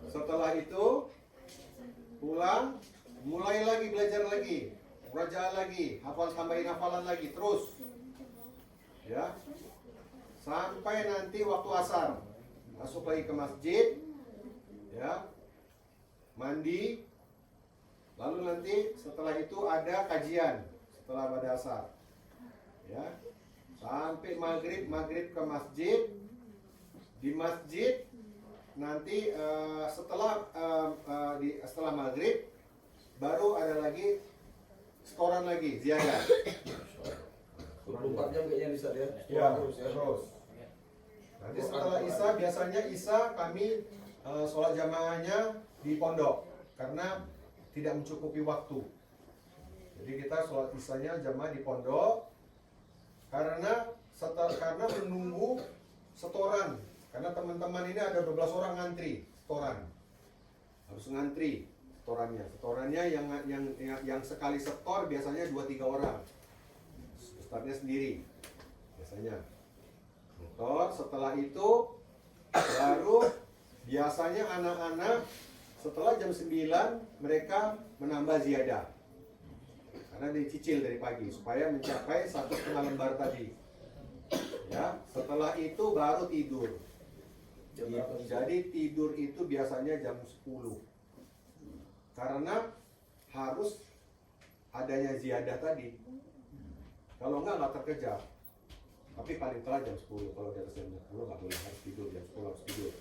setelah itu pulang mulai lagi belajar lagi, murajaah lagi, tambahin hafalan lagi terus. Ya. Sampai nanti waktu asar. Masuk lagi ke masjid. Ya. Mandi. Lalu nanti setelah itu ada kajian setelah pada asar. Ya. Sampai maghrib ke masjid. Di masjid nanti setelah maghrib baru ada lagi setoran lagi ziyadah. 24 jam kayaknya bisa ya. Ya, terus. Nanti setelah Isya biasanya kami sholat jamaahnya di pondok karena tidak mencukupi waktu. Jadi kita sholat Isyanya jamaah di pondok karena menunggu setoran. Karena teman-teman ini ada 12 orang ngantri setoran. Harus ngantri setorannya. Setorannya yang sekali setor biasanya 2-3 orang. Ustadznya sendiri biasanya. Setor, setelah itu baru biasanya anak-anak setelah jam 9 mereka menambah ziyadah. Karena dicicil dari pagi supaya mencapai 1,5 lembar tadi. Ya, setelah itu baru tidur. Jadi tidur itu biasanya jam 10. Karena harus adanya ziyadah tadi. Kalau nggak terkejar. Tapi paling telat jam 10. Kalau di atas jam 10 nggak boleh, harus tidur. Jam 10 harus tidur.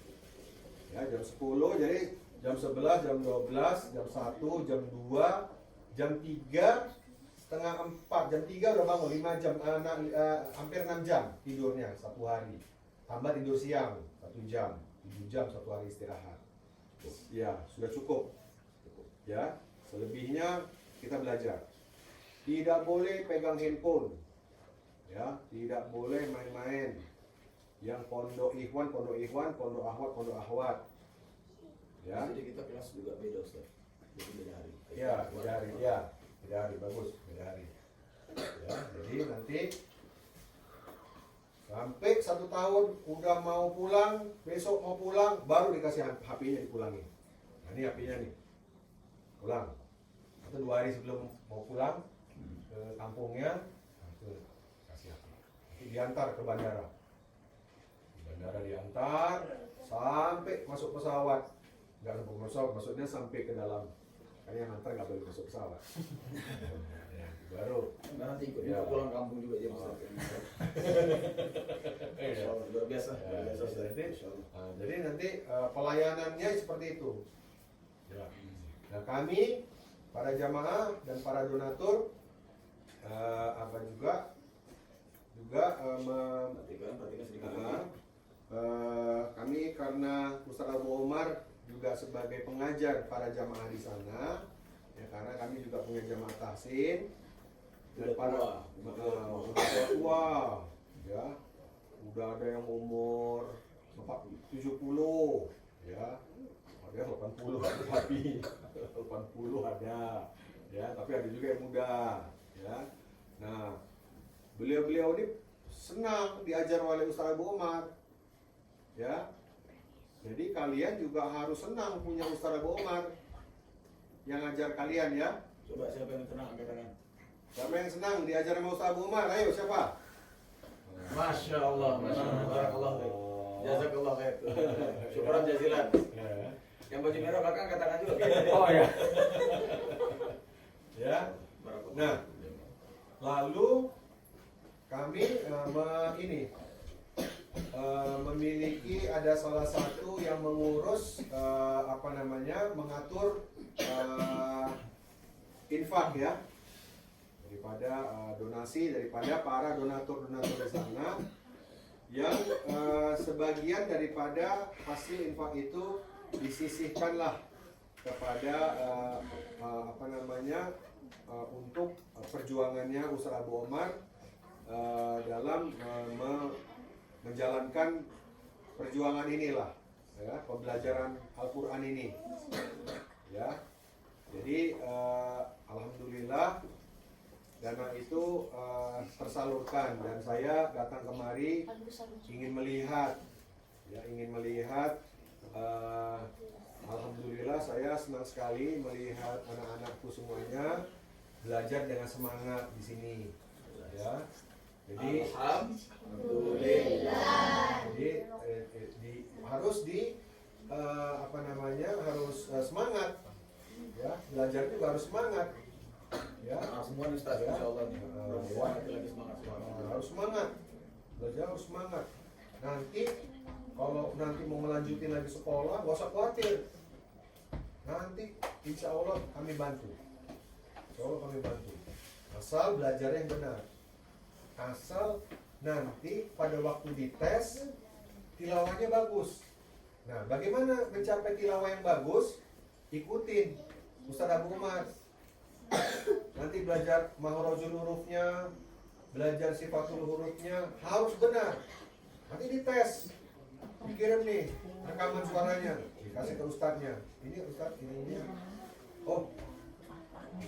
Ya, jam 10, jadi jam 11, jam 12, jam 1, jam 2, jam 3, setengah 4, jam 3 udah bangun, 5 jam, hampir 6 jam tidurnya satu hari. Tambah tidur siang 1 jam, 7 jam satu hari istirahat. Ya, sudah cukup. Ya, selebihnya kita belajar. Tidak boleh pegang handphone. Ya, tidak boleh main-main. Yang pondok ikhwan, pondok akhwat. Ya. Jadi kita kelas juga beda Ustaz. Jadi beda hari. Ya, beda hari bagus, beda hari. Ya, jadi nanti sampai 1 tahun udah mau pulang, besok mau pulang, baru dikasih HP-nya dipulangin. Nah, ini HP-nya nih, pulang. Atau 2 hari sebelum mau pulang ke kampungnya, itu kasih HP. Nanti diantar ke bandara. Bandara diantar sampai masuk pesawat. Nggak sampai pesawat, maksudnya sampai ke dalam. Karena yang antar nggak boleh masuk pesawat. Ya, baru. Nanti ikut Ya. pulang kampung juga dia Ustaz. Insyaallah luar biasa. Ya, Luar biasa Ustaz. jadi, Insyaallah. jadi nanti pelayanannya seperti itu. Ya. Nah, kami para jamaah dan para donatur Perhatikan sedikit. kami karena Ustaz Abu Omar juga sebagai pengajar para jamaah di sana, ya, karena kami juga punya jamaah tahsin dan para udah tua, ya, udah ada yang umur 70, ya, ada yang 80 tapi 80 ada, ya, tapi ada juga yang muda, ya. Nah, beliau-beliau ini senang diajar oleh Ustaz Abu Omar, ya. Jadi kalian juga harus senang punya Ustaz Abu Omar yang ngajar kalian, ya. Coba siapa yang tenang angkat tangan. Siapa yang senang diajar sama Ustaz Abu Omar? Ayo, siapa? Masya Allah, barakallah khair. Jazakallah khair. Syukuran jazilan. Yang baju merah belakang angkat tangan juga. Oh ya. Ya. Barakallah. Nah, lalu kami memiliki ada salah satu yang mengurus mengatur infak, ya, daripada donasi daripada para donatur di sana, yang sebagian daripada hasil infak itu disisihkanlah kepada untuk perjuangannya Ustaz Abu Omar dalam menjalankan perjuangan inilah, ya, pembelajaran Al-Quran ini, ya. Jadi alhamdulillah dana itu tersalurkan dan saya datang kemari ingin melihat, ya, alhamdulillah saya senang sekali melihat anak-anakku semuanya belajar dengan semangat di sini, ya. Jadi harus semangat, ya. Belajar juga harus semangat, ya. Semua nih Ustaz, insya Allah nih. Lagi semangat. Harus semangat, belajar harus semangat. Nanti kalau nanti mau melanjutin lagi sekolah, gak usah khawatir. Nanti insya Allah kami bantu. Insya Allah kami bantu. Asal belajar yang benar. Asal nanti pada waktu dites tilawahnya bagus. Nah, bagaimana mencapai tilawah yang bagus? Ikutin Ustaz Abu Umar. Nanti belajar mahrojul hurufnya, belajar sifatul hurufnya harus benar. Nanti dites, dikirim nih rekaman suaranya, dikasih ke ustadznya. Ini ustadz ini. Oh,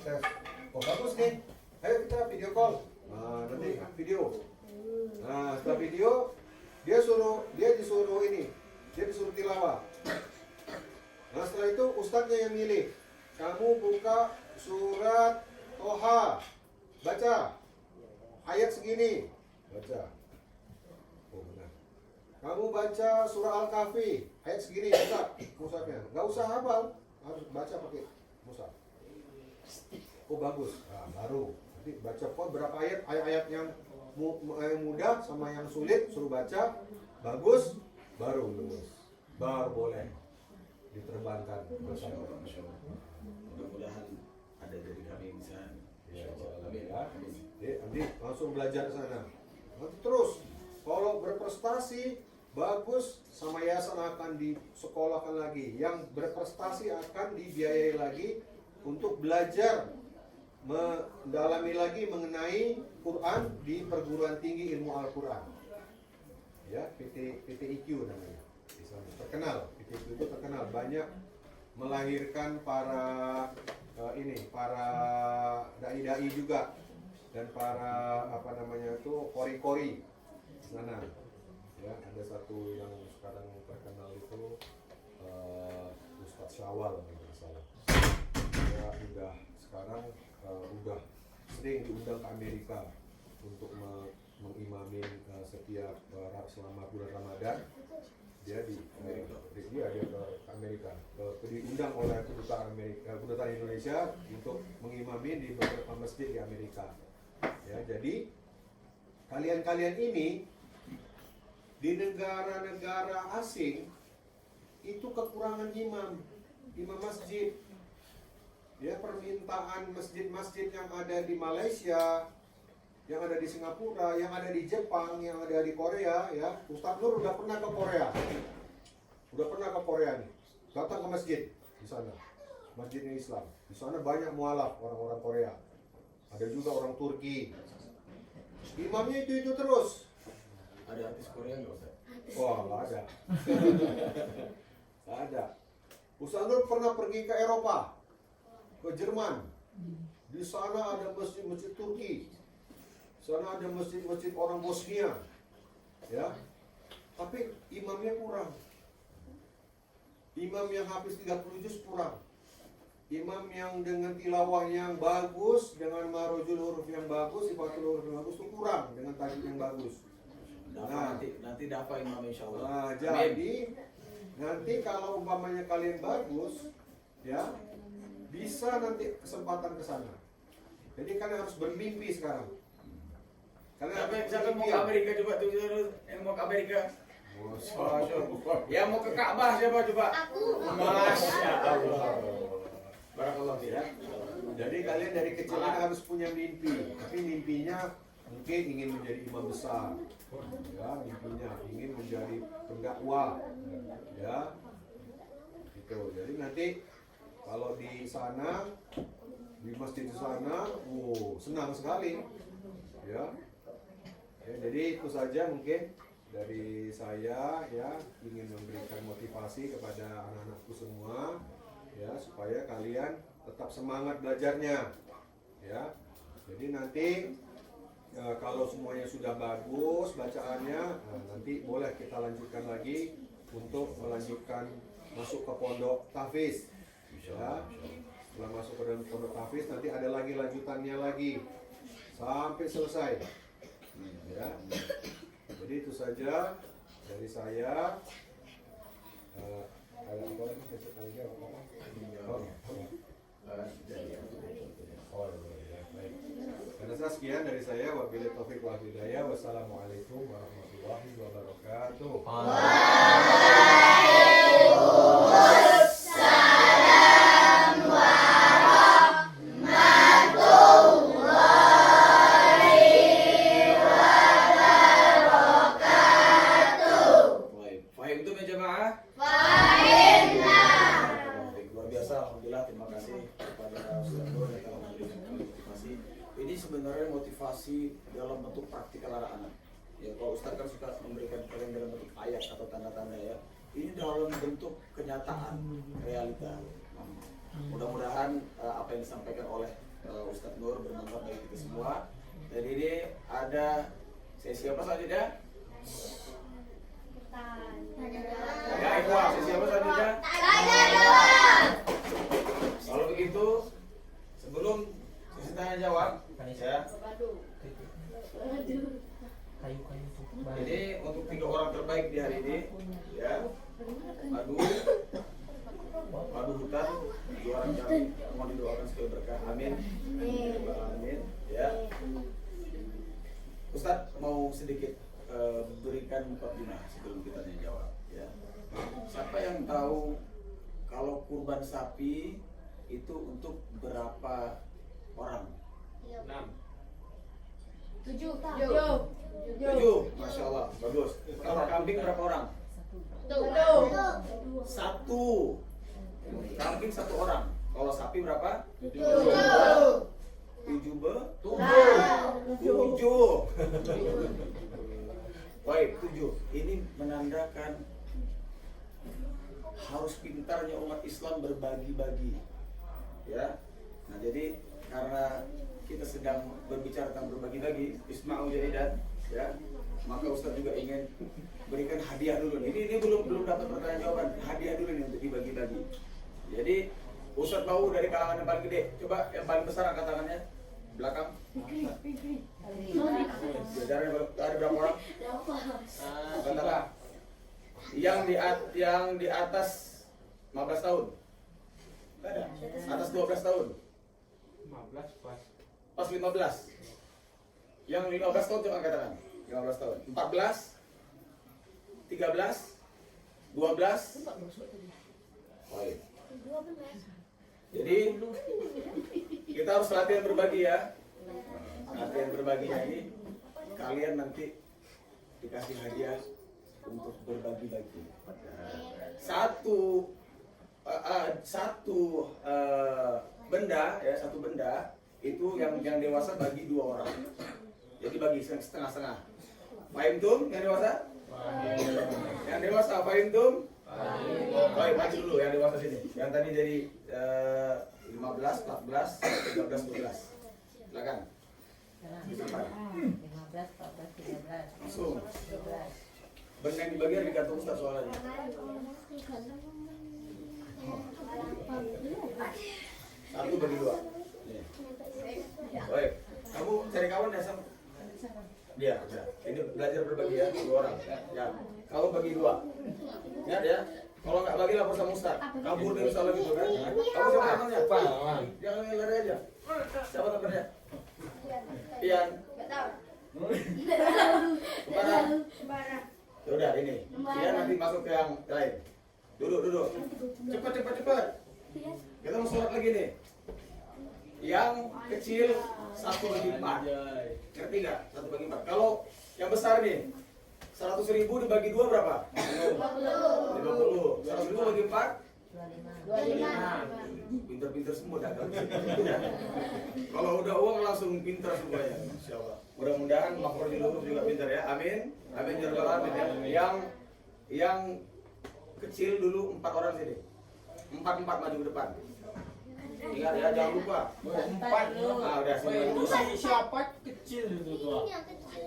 tes. Oh bagus nih. Ayo kita video call. Nah, nanti video. Nah, setelah video dia disuruh tilawah. Nah, setelah itu ustadznya yang milih. Kamu buka surat Toha, baca ayat segini, baca. Oh benar. Kamu baca surah Al-Kahfi, ayat segini, baca musafnya. Gak usah hafal, harus baca pakai musaf. Oh bagus, nah, baru. Nanti baca kok berapa ayat yang mudah sama yang sulit, suruh baca, bagus, baru lulus, baru boleh diterbangkan. Mudah-mudahan ada dari kami bisa. Ya, nanti langsung belajar ke sana. Nanti terus, kalau berprestasi bagus, sama yayasan akan disekolahkan lagi. Yang berprestasi akan dibiayai lagi untuk belajar mendalami lagi mengenai Quran di perguruan tinggi ilmu Al-Quran. Ya, PTIQ namanya. Terkenal, PTIQ itu terkenal, banyak melahirkan para dai-dai juga dan para kori-kori sana. Ya, ada satu yang sekarang terkenal itu Ustadz Syawal kalau nggak salah. Ya, udah sering diundang ke Amerika untuk mengimamin setiap selama bulan Ramadan. Dia ke Amerika, diundang oleh kedutaan Indonesia untuk mengimami di beberapa masjid di Amerika. Ya, jadi kalian ini di negara-negara asing itu kekurangan imam masjid. Ya, permintaan masjid-masjid yang ada di Malaysia, yang ada di Singapura, yang ada di Jepang, yang ada di Korea, ya. Ustadz Nur udah pernah ke Korea. Nih. Datang ke masjid di sana. Masjidnya Islam. Di sana banyak mualaf orang-orang Korea. Ada juga orang Turki. Imamnya itu terus. Ada artis Korea nggak Ustaz? Wah, nggak ada. Nggak ada. Ustadz Nur pernah pergi ke Eropa, ke Jerman. Di sana ada masjid-masjid Turki. Sana ada masjid-masjid orang Bosnia, ya. Tapi imamnya kurang. Imam yang habis 30 juz kurang. Imam yang dengan tilawah yang bagus, dengan marojul huruf yang bagus, sifatul huruf yang bagus itu kurang dengan tajwid yang bagus. Nanti dapat imam insyaallah. Nah, jadi nanti kalau umpamanya kalian bagus, ya, bisa nanti kesempatan ke sana. Jadi kalian harus bermimpi sekarang. Siapa mau ke Amerika coba tuh, yang mau ke Amerika? Yang mau ke Ka'bah siapa coba? Aku. Masya Allah. Barakallah ya. Jadi kalian dari kecil ini harus punya mimpi. Tapi mimpinya mungkin ingin menjadi imam besar. Ya, mimpinya ingin menjadi pendakwah. Ya. Gitu. Jadi nanti kalau di sana, di masjid di sana, senang sekali. Ya. Jadi itu saja mungkin dari saya, ya, ingin memberikan motivasi kepada anak-anakku semua, ya, supaya kalian tetap semangat belajarnya, ya. Jadi nanti kalau semuanya sudah bagus bacaannya, nanti boleh kita lanjutkan lagi untuk melanjutkan masuk ke pondok tahfiz, ya. Setelah masuk ke dalam pondok tahfiz nanti ada lagi lanjutannya lagi sampai selesai. Ya. Jadi itu saja dari saya. Ada apa lagi? Baik. Karena sekian dari saya. Wabillahi taufiq wal hidayah. Wassalamualaikum warahmatullahi wabarakatuh. Baik, fahim itu ya jemaah? Luar biasa, alhamdulillah, terima kasih kepada Ustaz Nur yang telah memberikan kami motivasi. Ini sebenarnya motivasi dalam bentuk praktikal anak-anak. Ya, kalau Ustaz kan suka memberikan kalian dalam bentuk ayat atau tanda-tanda ya. Ini dalam bentuk kenyataan, realita. Mudah-mudahan apa yang disampaikan oleh Ustaz Nur bermanfaat bagi kita semua. Dan ini ada sesi apa selanjutnya? Ya, Ikhwan, sesi apa selanjutnya? Kalau begitu, sebelum sesi tanya jawab, ya. Ini untuk 3 orang terbaik di hari ini, ya. Madu hutan, juara kami, mohon didoakan sekali berkah, amin. Amin, ya. Ustadz mau sedikit berikan mukadimah sebelum kita tanya jawab, ya. Siapa yang tahu kalau kurban sapi itu untuk berapa orang? 7. 7, Masya Allah, bagus. Kalau kambing berapa orang? 1. Kambing 1 orang. Kalau sapi berapa? 7. 7. Baik, 7. Ini menandakan harus pintarnya umat Islam berbagi-bagi. Ya. Nah, jadi karena kita sedang berbicara tentang berbagi-bagi, isma'u jadidan, ya. Maka Ustaz juga ingin berikan hadiah dulu. Ini belum dapat pertanyaan jawaban. Hadiah dulu nih untuk dibagi-bagi. Jadi Ustaz mau dari kalangan yang paling gede. Coba yang paling besar angkat tangannya. Belakang. Jajarannya ada berapa orang? Katakan. Yang di atas 15 tahun. Enggak ada. Atas 12 tahun. 15 Pas 15. Yang 15 tahun coba angkat tangan. 15 tahun. 14. 13. 12. Baik. Jadi kita harus latihan berbagi ya. Latihan berbaginya ini kalian nanti dikasih hadiah untuk berbagi-bagi. Satu benda ya, satu benda itu yang dewasa bagi 2 orang. Jadi bagi setengah-setengah. Fahim tum yang dewasa? Yang dewasa fahim tum? Baik, maju dulu yang dewasa sini. Yang tadi dari 15, 14, 13, 12. Silakan. 15, 14, 13. Langsung. 12. Benda yang dibagi harus digantung Ustaz soalnya. Satu bagi 2. Nih. Baik. Kamu cari kawan ya Sam? Dia. Ini belajar berbagi ya, 2 orang. Ya. Kamu bagi 2. Ingat ya. Kalau nggak bagi lapor sama Ustaz. Kabur dari salah gitu kan. Kamu siapa namanya? Jangan lari aja. Siapa namanya? Pian. Kemana? Ya udah ini. Pian nanti masuk ke yang lain. Duduk. Cepat. Kita mau sholat lagi nih. Yang kecil 1/4. Ngerti nggak? 1/4. Kalau yang besar nih 100.000 dibagi 2 berapa? 50. 100.000 bagi 4? 25. Pinter-pinter semua dagang. Kalau udah uang langsung pinter semuanya. Insyaallah. Mudah-mudahan makhluk lurus juga pinter ya. Amin. Amin ya rabbal alamin. Yang kecil dulu 4 orang sini. 4 maju ke depan. Ingat ya, jangan lupa. Empat. Nah, udah Woi, itu semua. si siapa kecil itu tuh? Ini yang kecil,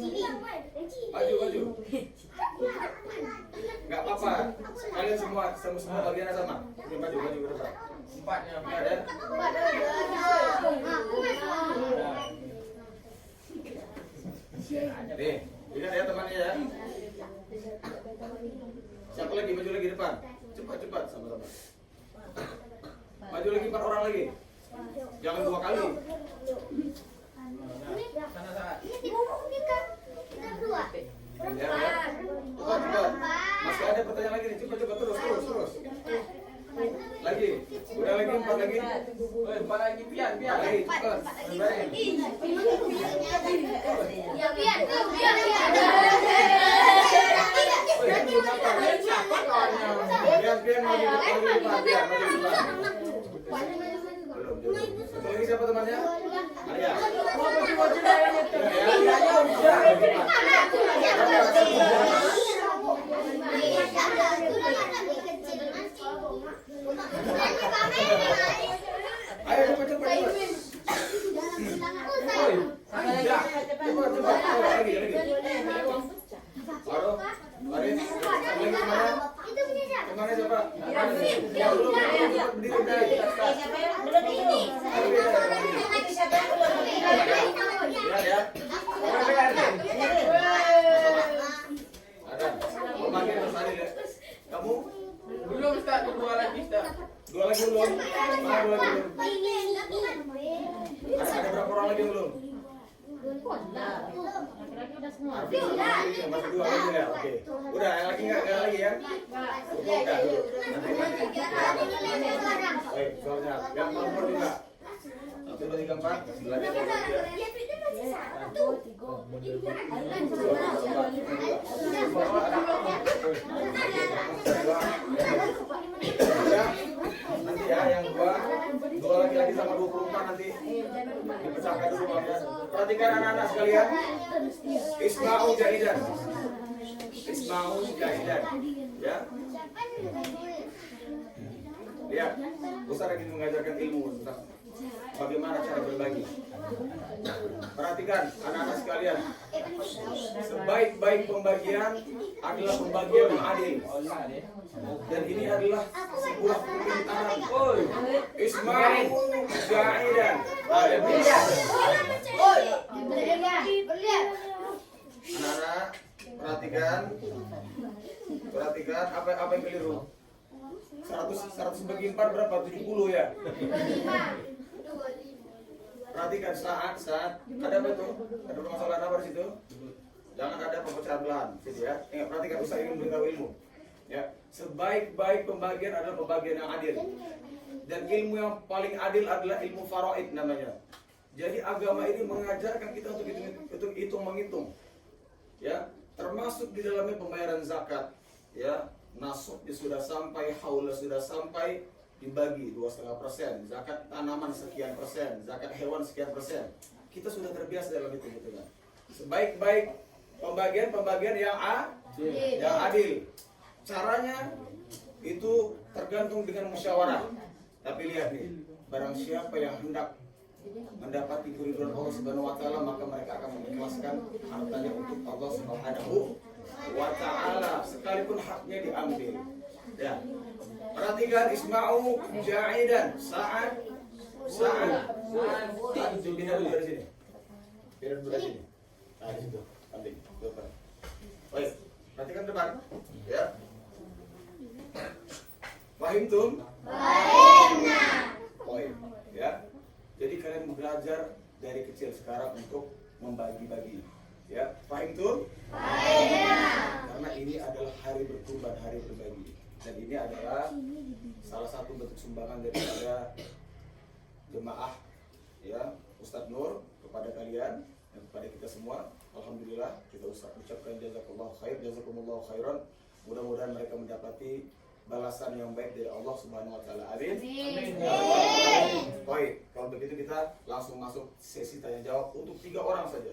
ini yang kecil. Maju. Nggak apa-apa. Kalian semua bagiannya sama. Ini maju ke depan. Empatnya. Ingat ya. Nih, ingat ya temannya ya. Siapa lagi? Maju lagi depan. Cepat sama-sama. Maju lagi 4 orang lagi. Jangan 2 kali. Sana. Ya. Cepat. Masih ada pertanyaan lagi nih. Cepat terus. Lagi. Udah lagi 4 lagi. Woi, 4 lagi biar. Lagi cepat. Biar maju depan. Belum. Satu lagi siapa temannya? Alia. Ayo cepat. Cepat. Lagi. Baru. Lagi kemana? Kemana siapa? Ya belum. Berdiri deh. Ya. Ada. Mau makin terus Adil ya. Kamu? Belum Ustaz, kedua lagi Ustaz. 2 lagi belum? Mana 2 lagi belum? Ada berapa orang lagi belum? Masih 2 lagi ya. Oke. Udah, yang lagi enggak lagi ya? Udah dulu. Baik, soalnya yang nomor juga. 1, 2, 3, 4. Silahkan nanti ya yang 2 lagi sama 24 nanti dipecahkan dulu ya. Perhatikan anak-anak sekalian. Isma'u jahidan. Ya. Lihat, Ustaz lagi mengajarkan ilmu tentang bagaimana cara berbagi. Perhatikan anak-anak sekalian. Sebaik-baik pembagian adalah pembagian yang adil. Dan ini adalah sebuah permintaan. Isma'u jahidan. Anak-anak, perhatikan apa yang keliru. 100 bagi 4 berapa? 70 ya. Perhatikan saat ada apa tuh? Ada permasalahan apa di situ? Jangan ada pemecahan belahan, gitu ya. Ingat, perhatikan, Ustaz ingin memberitahu ilmu. Ya, sebaik-baik pembagian adalah pembagian yang adil. Dan ilmu yang paling adil adalah ilmu faraid namanya. Jadi agama ini mengajarkan kita untuk hitung menghitung. Ya, termasuk di dalamnya pembayaran zakat. Ya, nasabnya sudah sampai, haulnya sudah sampai, dibagi 2,5%, zakat tanaman sekian persen, zakat hewan sekian persen. Kita sudah terbiasa dalam hitung-hitungan. Sebaik-baik pembagian yang adil. Caranya itu tergantung dengan musyawarah. Tapi lihat nih, barang siapa yang hendak mendapati keridhaan Allah Subhanahu wa taala, maka mereka akan mengikhlaskan hartanya untuk Allah Subhanahu wa taala sekalipun haknya diambil. Ya. Perhatikan Isma'u jahidan. Saat pindah dulu dari sini. Pindah dulu dari sini. Nah, di situ. Ambil. Depan. Baik. Perhatikan depan. Ya. Paham tum? Fahimna. Poin. Ya. Jadi kalian belajar dari kecil sekarang untuk membagi-bagi. Ya. Paham tum? Fahimna. Karena ini adalah hari berkurban, hari berbagi. Dan ini adalah salah satu bentuk sumbangan daripada jemaah ya Ustadz Nur kepada kalian dan kepada kita semua. Alhamdulillah kita ucapkan jazakallahu khairan. Mudah-mudahan mereka mendapati balasan yang baik dari Allah Subhanahu wa taala. Amin. Baik, kalau begitu kita langsung masuk sesi tanya jawab untuk 3 orang saja.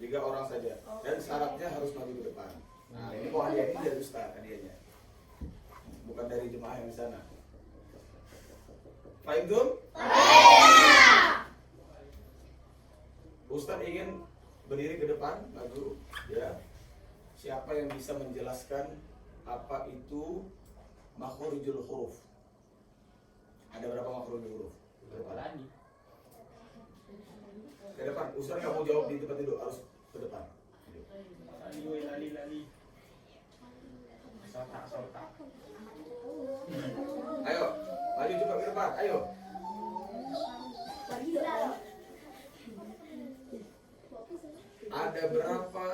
3 orang saja. Dan syaratnya harus maju ke depan. Nah, ini kok hadiah ini dari Ustaz hadiahnya. Bukan dari jemaah yang di sana. Fahim tuh? Ustadz ingin berdiri ke depan, maju, ya. Siapa yang bisa menjelaskan apa itu makhorijul huruf? Ada berapa makhorijul huruf? Lagi. Ke depan. Ustadz nggak mau jawab di tempat duduk, harus ke depan. Lali. Sotak. Ayo, maju cepat ke depan. Ayo. Ada berapa?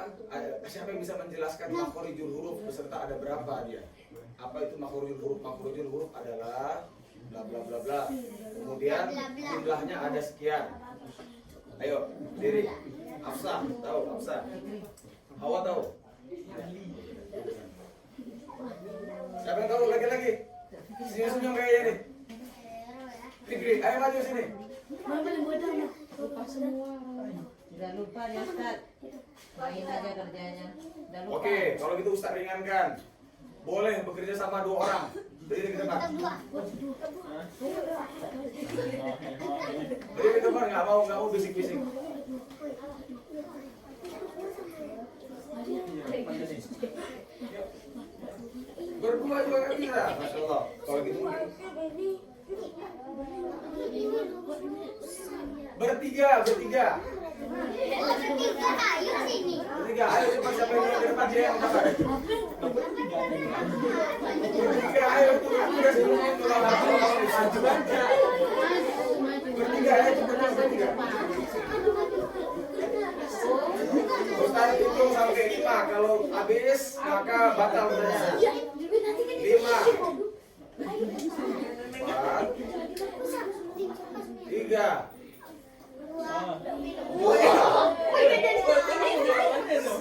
Siapa yang bisa menjelaskan makhorijul huruf beserta ada berapa dia? Apa itu makhorijul huruf? Makhorijul huruf adalah bla bla bla bla. Kemudian jumlahnya ada sekian. Ayo, diri. Hafsah, tahu Hafsah? Hawa tahu? Siapa yang tahu lagi-lagi? Senyum-senyum kayak ini. Fikri, ayo maju sini. Udah lupa ya Ustaz. Main aja kerjanya. Udah lupa. Oke, kalau gitu Ustaz ringankan. Boleh bekerja sama 2 orang. Berdiri ke depan. Berdiri ke depan, nggak mau bisik-bisik. Berdua juga nggak bisa. Masya Allah. Kalau gitu bertiga. Bertiga, ayo sini. Bertiga, ayo cepat siapa yang ke depan dia yang dapat. Bertiga, ayo aku udah sebelumnya tolong maju aja. Bertiga, ayo cepat bertiga. Ustaz hitung sampai 5. Kalau habis maka batal pertanyaan. 5, 4, 3, 2, 1.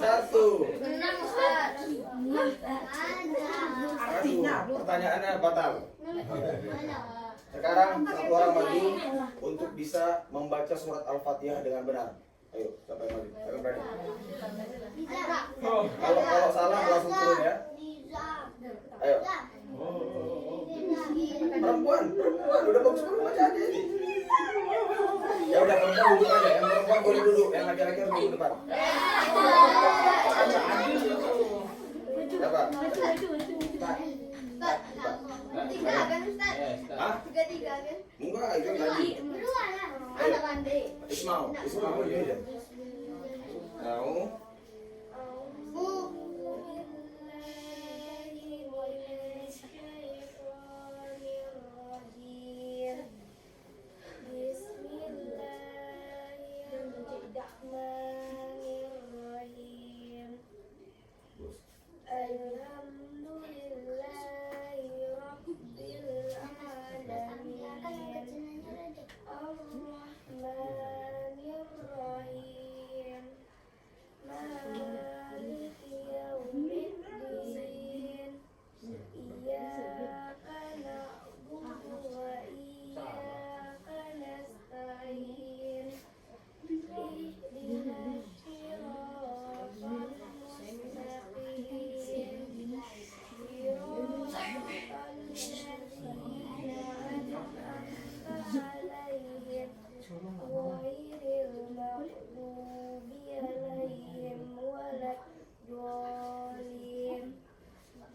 Pertanyaannya batal. Sekarang 1 orang maju untuk bisa membaca surat Al-Fatihah dengan benar. Ayo, siapa yang maju? Siapa yang berani? Kalau salah langsung turun ya. Ayo. Perempuan, udah bagus banget bacaannya ini. Ya udah perempuan duduk aja, yang perempuan boleh duduk, yang laki-laki harus duduk depan. Siapa? Tiga kan Ustaz? Hah? Tiga kan? Enggak, itu tadi. Berdua lah. Ada pandai. Ismail, iya aja. Mau?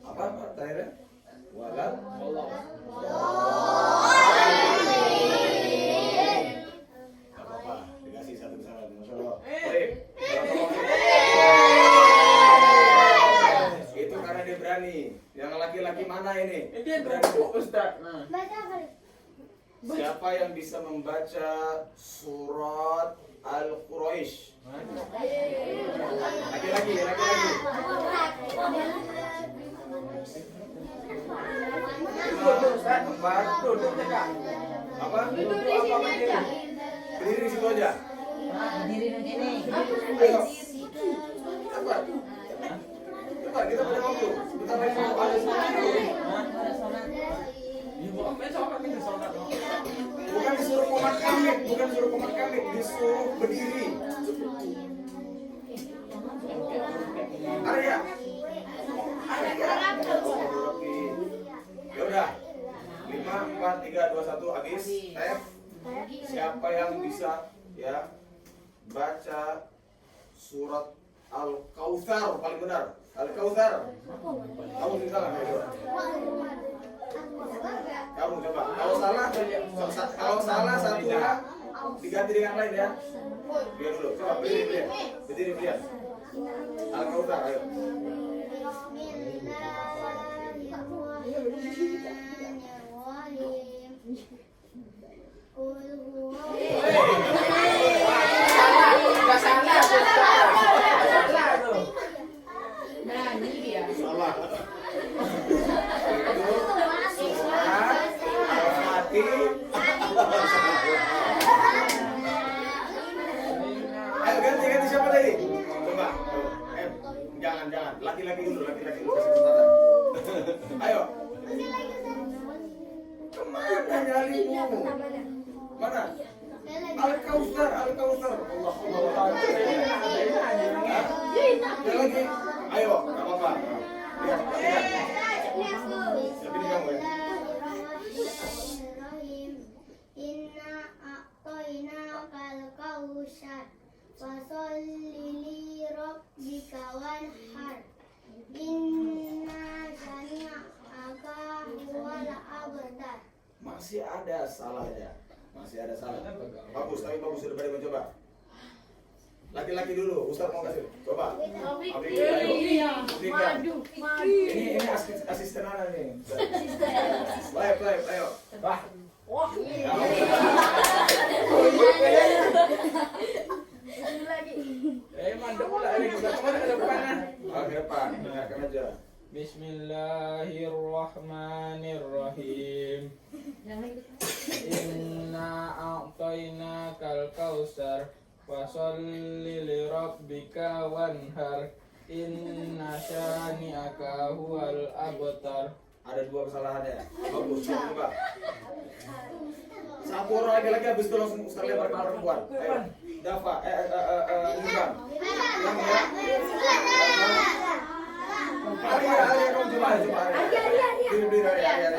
Apa terakhirnya? Walal. Gak apa-apa, dikasih satu pesawat. Masya Allah. Baik. Itu karena dia berani. Yang laki-laki mana ini? Dia berani Ustaz. Baca kali. Siapa yang bisa membaca surat Al-Quraisy? Laki-laki. Apa? Berdiri di situ aja. Berdiri di sini. Ayo. Cepat. Cepat, kita punya waktu. Kita main mau ada sholat dulu. Bukan disuruh komat kami, disuruh berdiri. Arya. Ya udah. 5, 4, 3, 2, 1 habis. Siapa yang bisa ya baca surat Al-Kautsar paling benar? Al-Kautsar. Kamu bisa nggak? Kamu coba. Kalau salah satu ya diganti dengan lain ya. Biar dulu. Coba berdiri lihat. Al-Kautsar ayo. Berani dia. Salah. Mati. Ayo ganti siapa tadi? Coba. Jangan. Laki-laki dulu kasih kesempatan. Ayo. Kemana nyalimu? Mana? Al-Kautsar. Allah. Lagi. Ayo, enggak apa-apa. Lihat. Siapa ini kamu ya? Inna a'tainakal kautsar fasholli li rabbika wanhar inna shani'aka huwal abtar. Masih ada salahnya. Bagus, tapi bagus sudah pada mencoba. Laki-laki dulu, Ustaz mau kasih. Coba. Ini asisten anak nih. Live, ayo. Wah. Mantap pula ini kita kemana ke depan? Ke depan, dengarkan aja. Bismillahirrahmanirrahim. Inna a'tainakal kautsar fasholli li rabbika wanhar inna syani'aka huwal abtar. Ada 2 kesalahan ya. Bagus, coba. Satu orang laki-laki habis itu langsung Ustaz lempar ke perempuan. Ayo. Dafa, Nizam. Yang ya. Alia, kamu coba. Diri, Alia.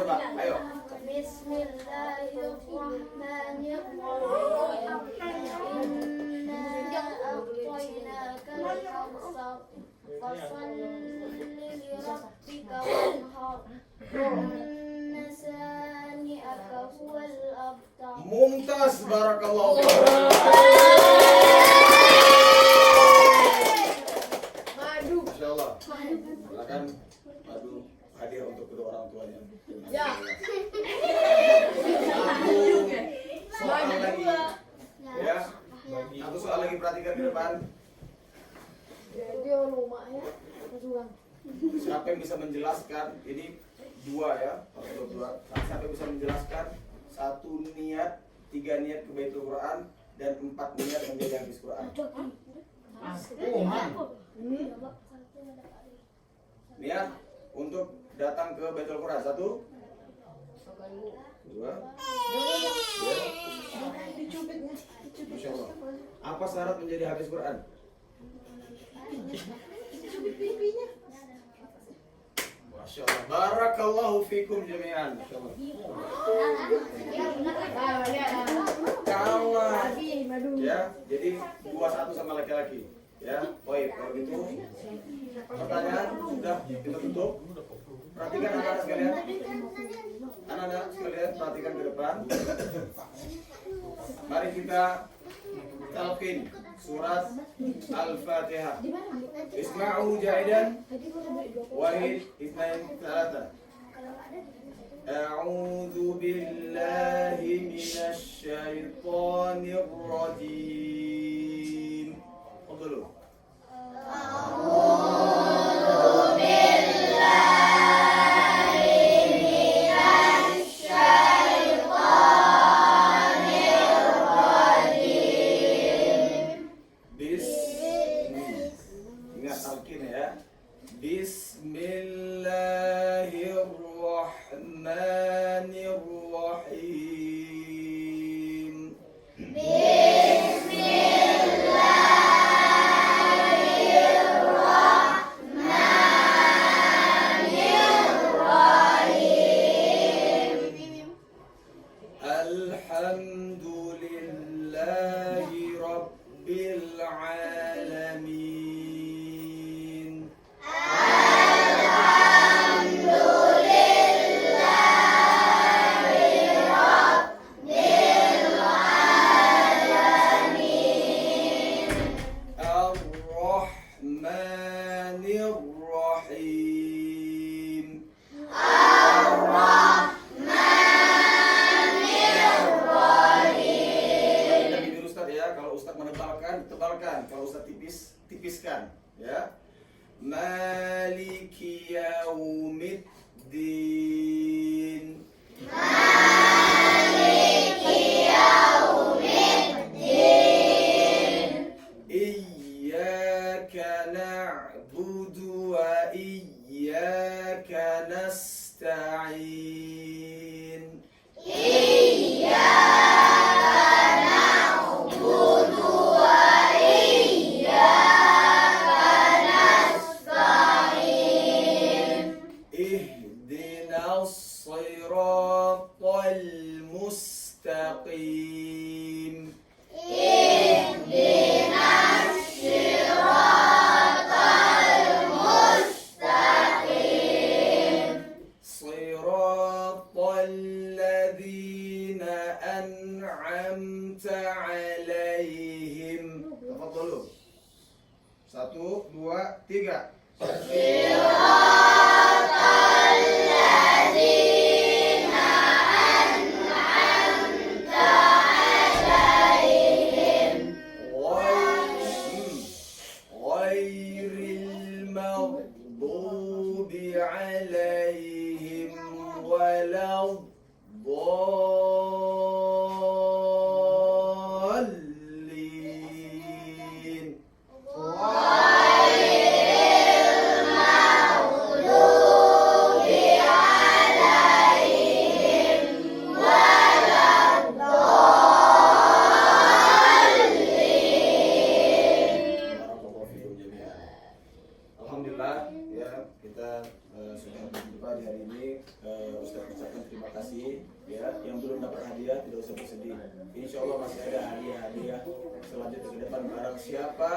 Coba, ayo. Bismillahirrahmanirrahim. Inna a'tainakal kautsar fasholli li rabbika wanhar inna shani'aka huwal abtar. Mumtaz, barakallahu. Masya Allah. Silakan madu hadiah untuk kedua orang tuanya. Ya. Soal lagi. Ya. Satu soal lagi, perhatikan ke depan. Siapa yang bisa menjelaskan ini 2 ya, harus 2. Siapa yang bisa menjelaskan 1 niat, 3 niat ke Baitul Quran dan 4 niat menjadi hafiz Quran. Niat untuk datang ke Baitul Quran 1, 2, 3. Masya Allah. Apa syarat menjadi hafiz Quran? Masya Allah. Barakallahu fikum jami'an. Masya Allah. Kawan. Ya, jadi 2-1 sama laki-laki. Ya, baik. Kalau gitu, pertanyaan sudah kita tutup. Perhatikan anak-anak sekalian. Anak-anak sekalian, perhatikan ke depan. Mari kita talqin surat Al-Fatihah. Isma'u jahidan. Wahid, Ismail, Salata. A'udzu billahi minasy syaithanir rajim. Fadlu. Ingat talqin ya. Bismillahirrahmanirrahim. nasta'in. Ihdinas siratal mustaqim. Siratal ladzina an'amta alaihim. Tafadhalu. 1, 2, 3. Ghairil maghdubi alaihim waladdallin. Barakallahu fikum jami'an. Alhamdulillah ya, kita sudah berjumpa di hari ini. Ustaz ucapkan terima kasih ya. Yang belum dapat hadiah tidak usah bersedih. Insya Allah masih ada hadiah-hadiah selanjutnya ke depan. Barang siapa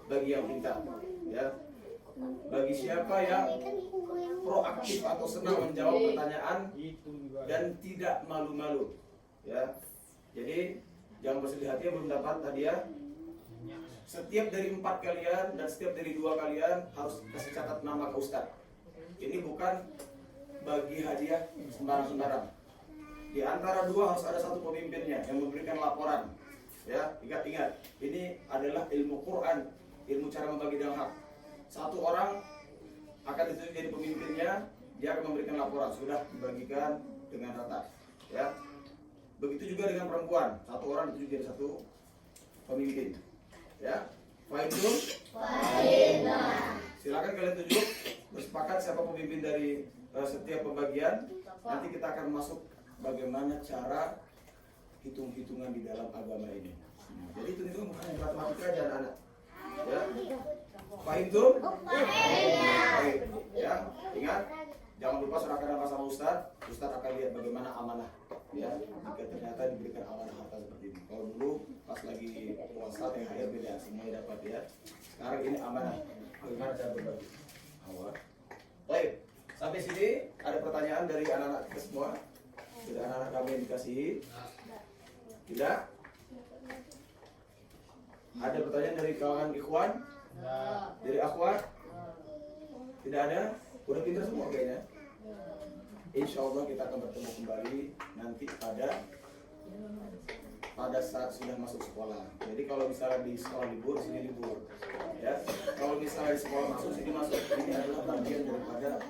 bagi yang pintar ya, bagi siapa yang proaktif atau senang menjawab pertanyaan dan tidak malu-malu ya. Jadi jangan bersedih hati yang belum dapat hadiah. Setiap dari 4 kalian dan setiap dari 2 kalian harus kasih catat nama ke Ustadz. Ini bukan bagi hadiah sembarang-sembarang. Di antara 2 harus ada 1 pemimpinnya yang memberikan laporan. Ya, ingat-ingat. Ini adalah ilmu Quran, ilmu cara membagi dengan hak. 1 orang akan ditunjuk jadi pemimpinnya, dia akan memberikan laporan. Sudah dibagikan dengan rata. Ya. Begitu juga dengan perempuan. 1 orang ditunjuk jadi 1 pemimpin. Ya, Faidun. Silakan kalian tunjuk bersepakat siapa pemimpin dari setiap pembagian. Nanti kita akan masuk bagaimana cara hitung-hitungan di dalam agama ini. Jadi hitung-hitungan bukan hanya matematika aja anak-anak. Ya, Faidun. Baik. Ya, ingat. Jangan lupa serahkan nama sama Ustadz. Ustadz akan lihat bagaimana amanah. Ya, jika ternyata diberikan amanah harta seperti ini. Kalau dulu pas lagi puasa THR beda, semuanya dapat ya. Sekarang ini amanah. Bagaimana cara berbagi? Awal. Baik. Sampai sini ada pertanyaan dari anak-anak kita semua. Dari anak-anak kami yang dikasihi. Tidak? Ada pertanyaan dari kalangan ikhwan? Dari akhwat? Tidak ada? Udah pintar semua kayaknya. Insya Allah kita akan bertemu kembali nanti pada saat sudah masuk sekolah. Jadi kalau misalnya di sekolah libur, sini libur. Ya. Kalau misalnya di sekolah masuk, sini masuk. Ini adalah bagian daripada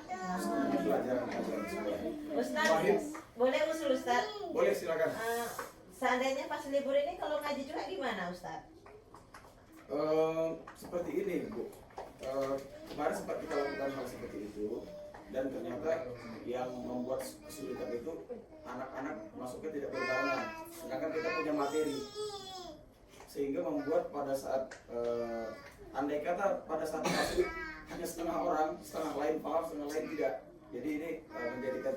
pelajaran di sekolah. Ustaz, Wahid. boleh usul Ustaz? Boleh silakan. Seandainya pas libur ini kalau ngaji juga gimana Ustaz? Seperti ini Bu. Kemarin sempat kita lakukan hal seperti itu dan ternyata yang membuat kesulitan itu anak-anak masuknya tidak berbarengan, sedangkan kita punya materi sehingga membuat pada saat andai kata pada saat masuk hanya setengah orang, setengah lain paham, setengah lain tidak. Jadi ini menjadikan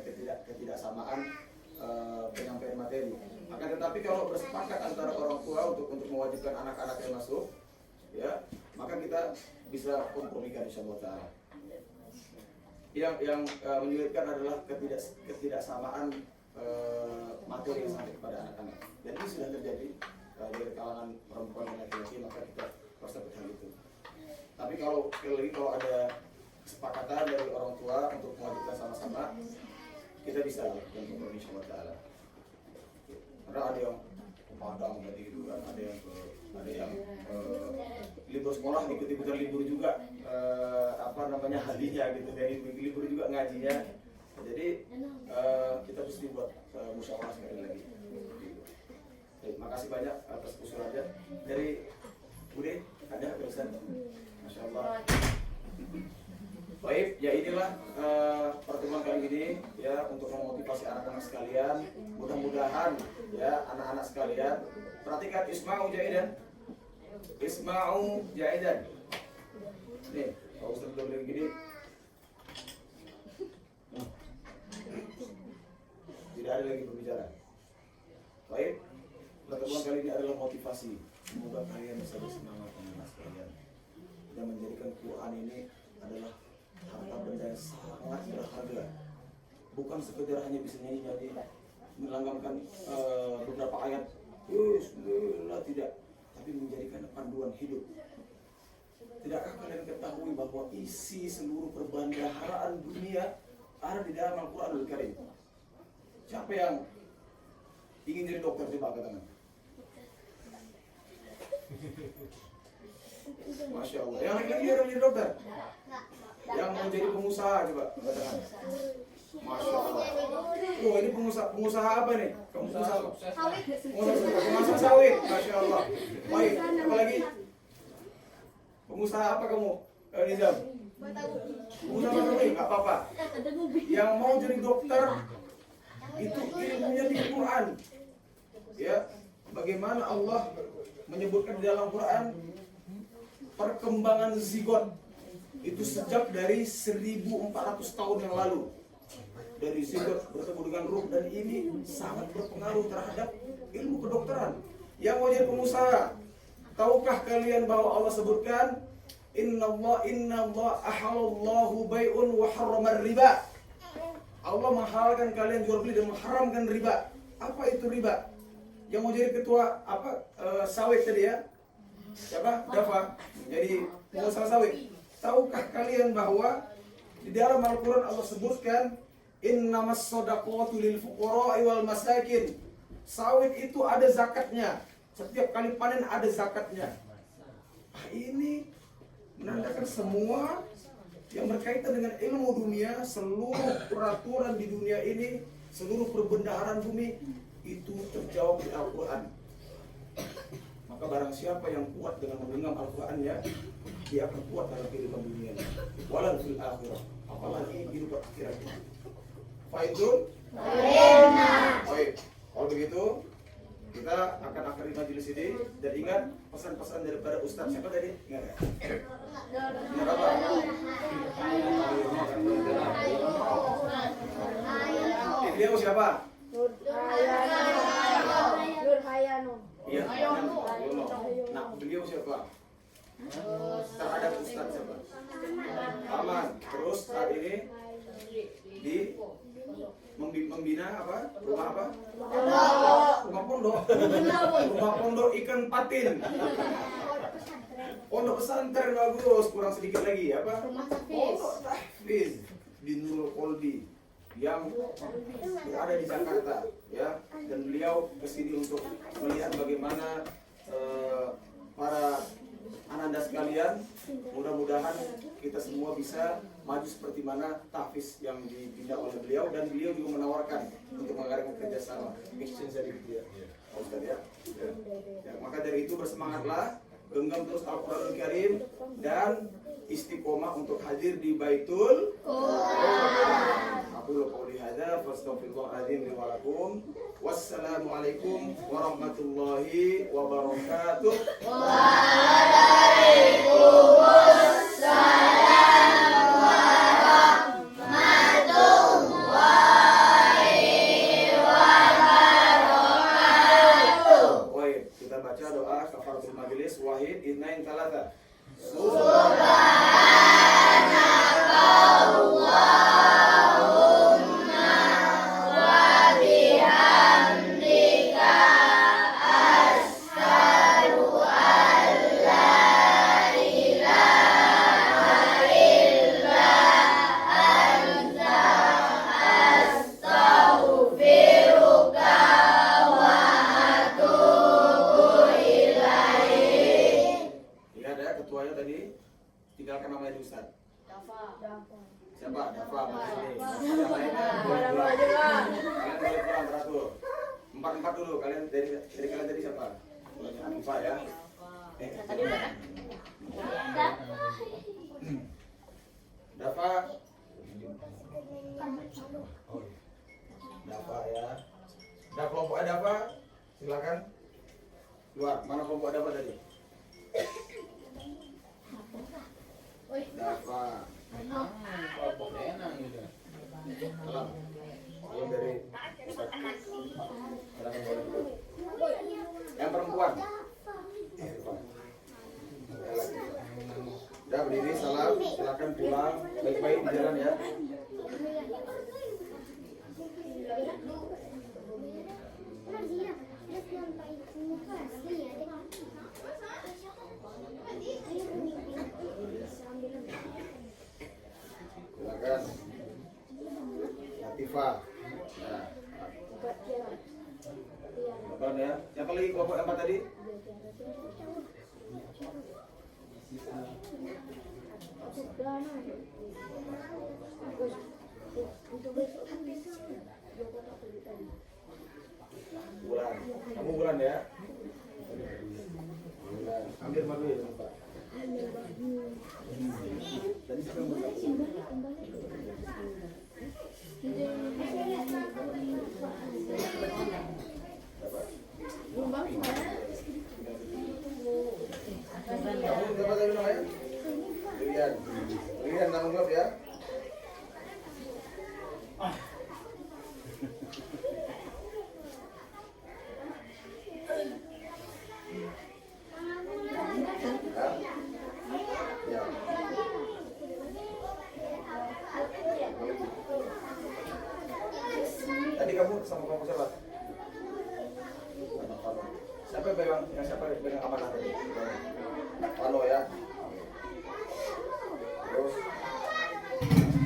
ketidaksamaan penyampaian materi. Akan tetapi kalau bersepakat antara orang tua untuk mewajibkan anak-anak yang masuk, ya maka kita bisa kompromikan insyaallah. Yang menyulitkan adalah ketidaksamaan materi yang sampai kepada anak-anak. Dan ini sudah terjadi dari kalangan perempuan dan laki-laki, maka kita harus dapat hal itu. Tapi kalau ada kesepakatan dari orang tua untuk mewajibkan sama-sama, kita bisa lakukan kompromi insyaallah. Karena ada yang ke Padang tadi gitu kan, ada yang libur sekolah ikut-ikutan libur juga hadinya gitu, dari libur juga ngajinya. Jadi kita mesti buat musyawarah sekali lagi. Terima kasih banyak atas usulannya. Dari Bude ada Ustaz. Masya Allah. Baik, ya inilah pertemuan kali ini ya untuk memotivasi anak-anak sekalian. Mudah-mudahan ya anak-anak sekalian perhatikan isma'u jaidan. Isma'u jaidan. Nih, kalau Ustaz udah bilang gini. Tidak ada lagi berbicara. Baik, pertemuan kali ini adalah motivasi. Semoga kalian bisa bersemangat anak sekalian dan menjadikan Quran ini adalah harta benda yang sangat berharga. Bukan sekedar hanya bisa nyanyi-nyanyi, melanggamkan beberapa ayat, bismillah, tidak, tapi menjadikan panduan hidup. Tidakkah kalian ketahui bahwa isi seluruh perbendaharaan dunia ada di dalam Al-Quranul Karim? Siapa yang ingin jadi dokter? Coba angkat tangan. Masya Allah. Yang lagi dia jadi dokter. Yang mau jadi pengusaha coba angkat tangan. Masya Allah. Oh, ini pengusaha apa nih? Pengusaha apa? Pengusaha sawit. Masya Allah. Baik. Apa lagi? Pengusaha apa kamu? Nizam. Pengusaha sawit. Nggak apa-apa. Yang mau jadi dokter itu ilmunya di Quran. Ya, bagaimana Allah menyebutkan di dalam Quran perkembangan zigot itu sejak dari 1400 tahun yang lalu. Dari zigot bertemu dengan ruh, dan ini sangat berpengaruh terhadap ilmu kedokteran. Yang mau jadi pengusaha, tahukah kalian bahwa Allah sebutkan Inna Allah ahalallahu bai'un wa harramar riba. Allah menghalalkan kalian jual beli dan mengharamkan riba. Apa itu riba? Yang mau jadi ketua apa sawit tadi ya? Siapa? Dafa. Jadi pengusaha sawit. Tahukah kalian bahwa di dalam Al-Quran Allah sebutkan innamas shadaqatu lil fuqara'i wal masakin. Sawit itu ada zakatnya. Setiap kali panen ada zakatnya. Ini menandakan semua yang berkaitan dengan ilmu dunia, seluruh peraturan di dunia ini, seluruh perbendaharaan bumi itu terjawab di Al-Quran. Maka barang siapa yang kuat dengan mengenal Al-Qurannya, dia akan kuat dalam kehidupan dunia. Walau fil akhirah, apalagi hidup akhirat. Faidun? Baik, kalau begitu kita akan akhiri majelis ini. Dan ingat pesan-pesan daripada Ustaz siapa tadi? Ingat ya? Ingat apa? Beliau siapa? Nur Hayano. Iya, nah beliau siapa? Terhadap Ustaz siapa? Aman. Terus saat ini di membina apa? Rumah apa? Rumah pondok. Rumah pondok ikan patin. Pondok pesantren bagus. Kurang sedikit lagi apa? Pondok tahfiz di Nurul Kolbi yang berada di Jakarta, ya. Dan beliau kesini untuk melihat bagaimana para ananda sekalian. Mudah-mudahan kita semua bisa maju seperti mana tahfiz yang dibina oleh beliau, dan beliau juga menawarkan untuk mengadakan kerjasama exchange dari dia, Ustaz ya. Ya. Maka dari itu bersemangatlah, genggam terus Al-Quranul Karim dan istiqomah untuk hadir di Baitul Quran. Aku qouli hadza fastaghfirullahaladzim li wa lakum. Wassalamualaikum warahmatullahi wabarakatuh. Baik, kita baca doa kafaratul majelis. Wahid, itsnain, tsalatsa. Lihat ya, ketuanya tadi tinggalkan namanya di Ustaz. Siapa? Dafa. Yang lainnya boleh pulang. Kalian boleh pulang teratur. Empat dulu. Kalian dari kalian tadi siapa? Dafa ya. Dafa. Oh, iya. Dafa ya. Nah, kelompok Dafa, silakan. Keluar. Mana kelompok Dafa tadi? Dafa. Kelompok enak gitu. Salam. Salam dari Ustaz. Silakan boleh. Yang perempuan. Udah berdiri, salam. Silakan pulang. Baik-baik di jalan ya. Silakan. Latifah. Nah. Sabar ya. Siapa lagi kelompok yang 4 tadi? Bulan. Kamu Bulan ya? Bulan. Ambil madu ya, Pak. Tadi siapa yang bulan? Kamu siapa tadi namanya? Lilian. Lilian tanggung jawab ya. Ya. Tadi kamu sama kelompok siapa? Siapa yang pegang amanah tadi? Pano ya. Terus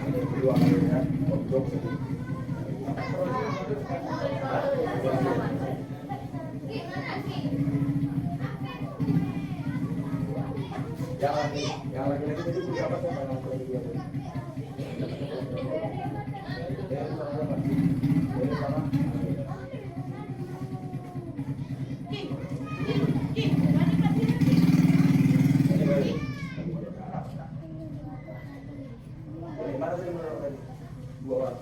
ada yang kedua kalinya untuk yang laki-laki tadi punya apa tuh? Yang laki-laki dia tadi. Ya, sama-sama. Ya, sama. Mana tadi menurut tadi? 2 orang.